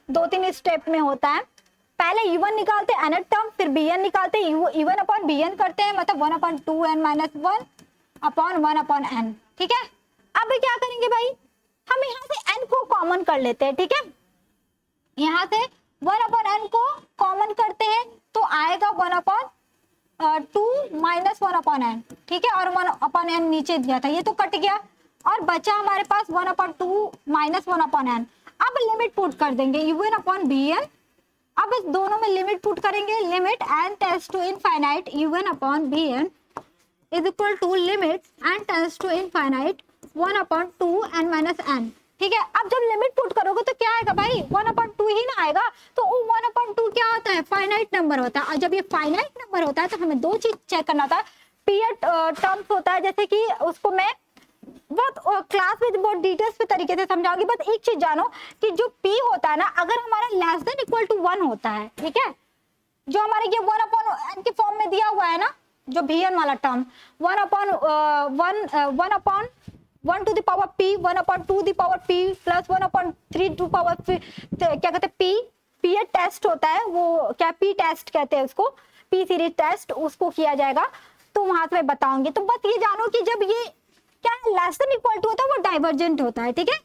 2-3 स्टेप में होता है, पहले u1 निकालते हैं nth टर्म, फिर bn निकालते हैं, u1/bn करते हैं, मतलब 1/2n-1/1/n। ठीक है, अब क्या करेंगे भाई, हम यहाँ से n को कॉमन कर लेते हैं। ठीक है, यहाँ से 1/n को कॉमन करते हैं तो आएगा 1/2 माइनस 1/n। ठीक है, और 1/n नीचे दिया था, ये तो कट गया, और बचा हमारे पास 1/2 माइनस 1/n। अब लिमिट पुट कर देंगे u1/bn। अब इस दोनों में लिमिट पुट करेंगे, limit n tends to infinite u1/bn is equal to limit n tends to infinite 1/2n-n। ठीक है, अब जब लिमिट पुट करोगे तो क्या आएगा भाई, 1/2 ही ना आएगा। तो 1/2 क्या होता है, फाइनाइट नंबर होता है। और जब ये फाइनाइट नंबर होता है तो हमें 2 चीज चेक करना होता है। पीरियड टर्म्स होता है, जैसे कि उसको मैं बहुत क्लास में बहुत डिटेल्स पे तरीके से समझाऊंगी। बस एक चीज जानो कि जो p होता है ना, अगर हमारा लेस देन इक्वल टू 1 होता है, ठीक है, जो हमारे ये 1/n के फॉर्म में दिया हुआ है ना, जो bn वाला term 1 to the power p, 1/2 the power p plus 1/3 to power क्या कहते हैं p, पीरियड टेस्ट होता है, वो क्या p टेस्ट कहते हैं उसको, p सीरीज टेस्ट, उसको किया जाएगा। तो वहां से मैं बताऊंगी। तो बस ये जानो कि जब ये क्या लेस देन इक्वल टू होता है वो डाइवर्जेंट होता है। ठीक है,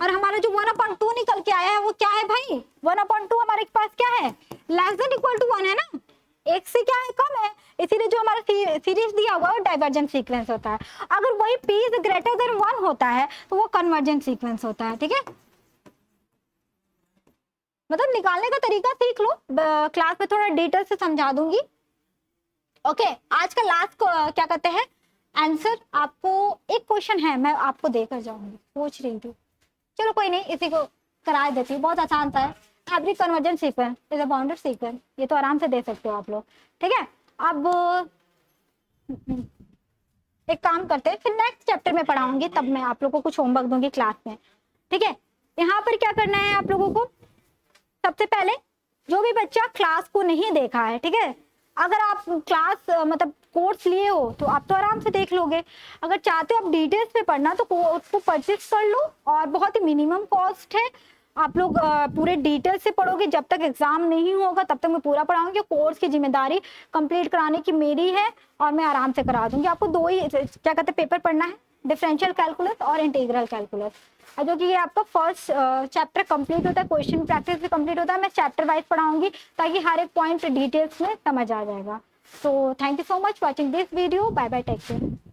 और हमारा जो 1/2 निकल के आया है वो क्या है भाई, 1/2 हमारे पास क्या है, लेस देन इक्वल टू 1 है ना, एक से क्या है, कम है, इसीलिए जो हमारा सीरीज दिया हुआ है वो डाइवर्जेंट सीक्वेंस होता है। अगर वही p इज ग्रेटर देन 1 होता है तो वो कन्वर्जेंट सीक्वेंस होता है। ठीक है, मतलब निकालने का तरीका सीख लो, क्लास में थोड़ा डिटेल से समझा दूंगी। ओके, आज का लास्ट क्या कहते हैं आंसर, आपको एक क्वेश्चन है, मैं आपको देकर जाऊंगी, सोच रही थी, चलो कोई नहीं, इसी को करा देती हूँ, बहुत आसान था। Every convergent sequence is a bounded sequence, ये तो आराम से दे सकते हो आप लोग। ठीक है, अब एक काम करते हैं, फिर नेक्स्ट चैप्टर में पढ़ाऊंगी, तब मैं आप लोगों को कुछ होमवर्क दूंगी क्लास में। ठीक है, यहाँ पर क्या करना है आप लोगों को, सबसे पहले जो भी बच्चा क्लास को नहीं देखा है, ठीक है, अगर आप क्लास मतलब कोर्स लिए हो तो आप तो आराम से देख लोगे। अगर चाहते हो आप डिटेल्स में पढ़ना तो कोर्स को परचेज कर लो, और बहुत ही मिनिमम कॉस्ट है। आप लोग पूरे डिटेल से पढ़ोगे, जब तक एग्जाम नहीं होगा तब तक मैं पूरा पढ़ाऊंगी। कोर्स की जिम्मेदारी कंप्लीट कराने की मेरी है, और मैं आराम से करा दूंगी। आपको दो ही क्या कहते हैं पेपर पढ़ना है, डिफरेंशियल कैलकुलस और इंटीग्रल कैलकुलस। जो कि ये आपका फर्स्ट चैप्टर कंप्लीट होता है, क्वेश्चन प्रैक्टिस भी कंप्लीट होता है। मैं चैप्टर वाइज पढ़ाऊंगी ताकि हर एक पॉइंट डिटेल्स में समझ आ जाएगा। So thank you so much watching this video. Bye bye, take care.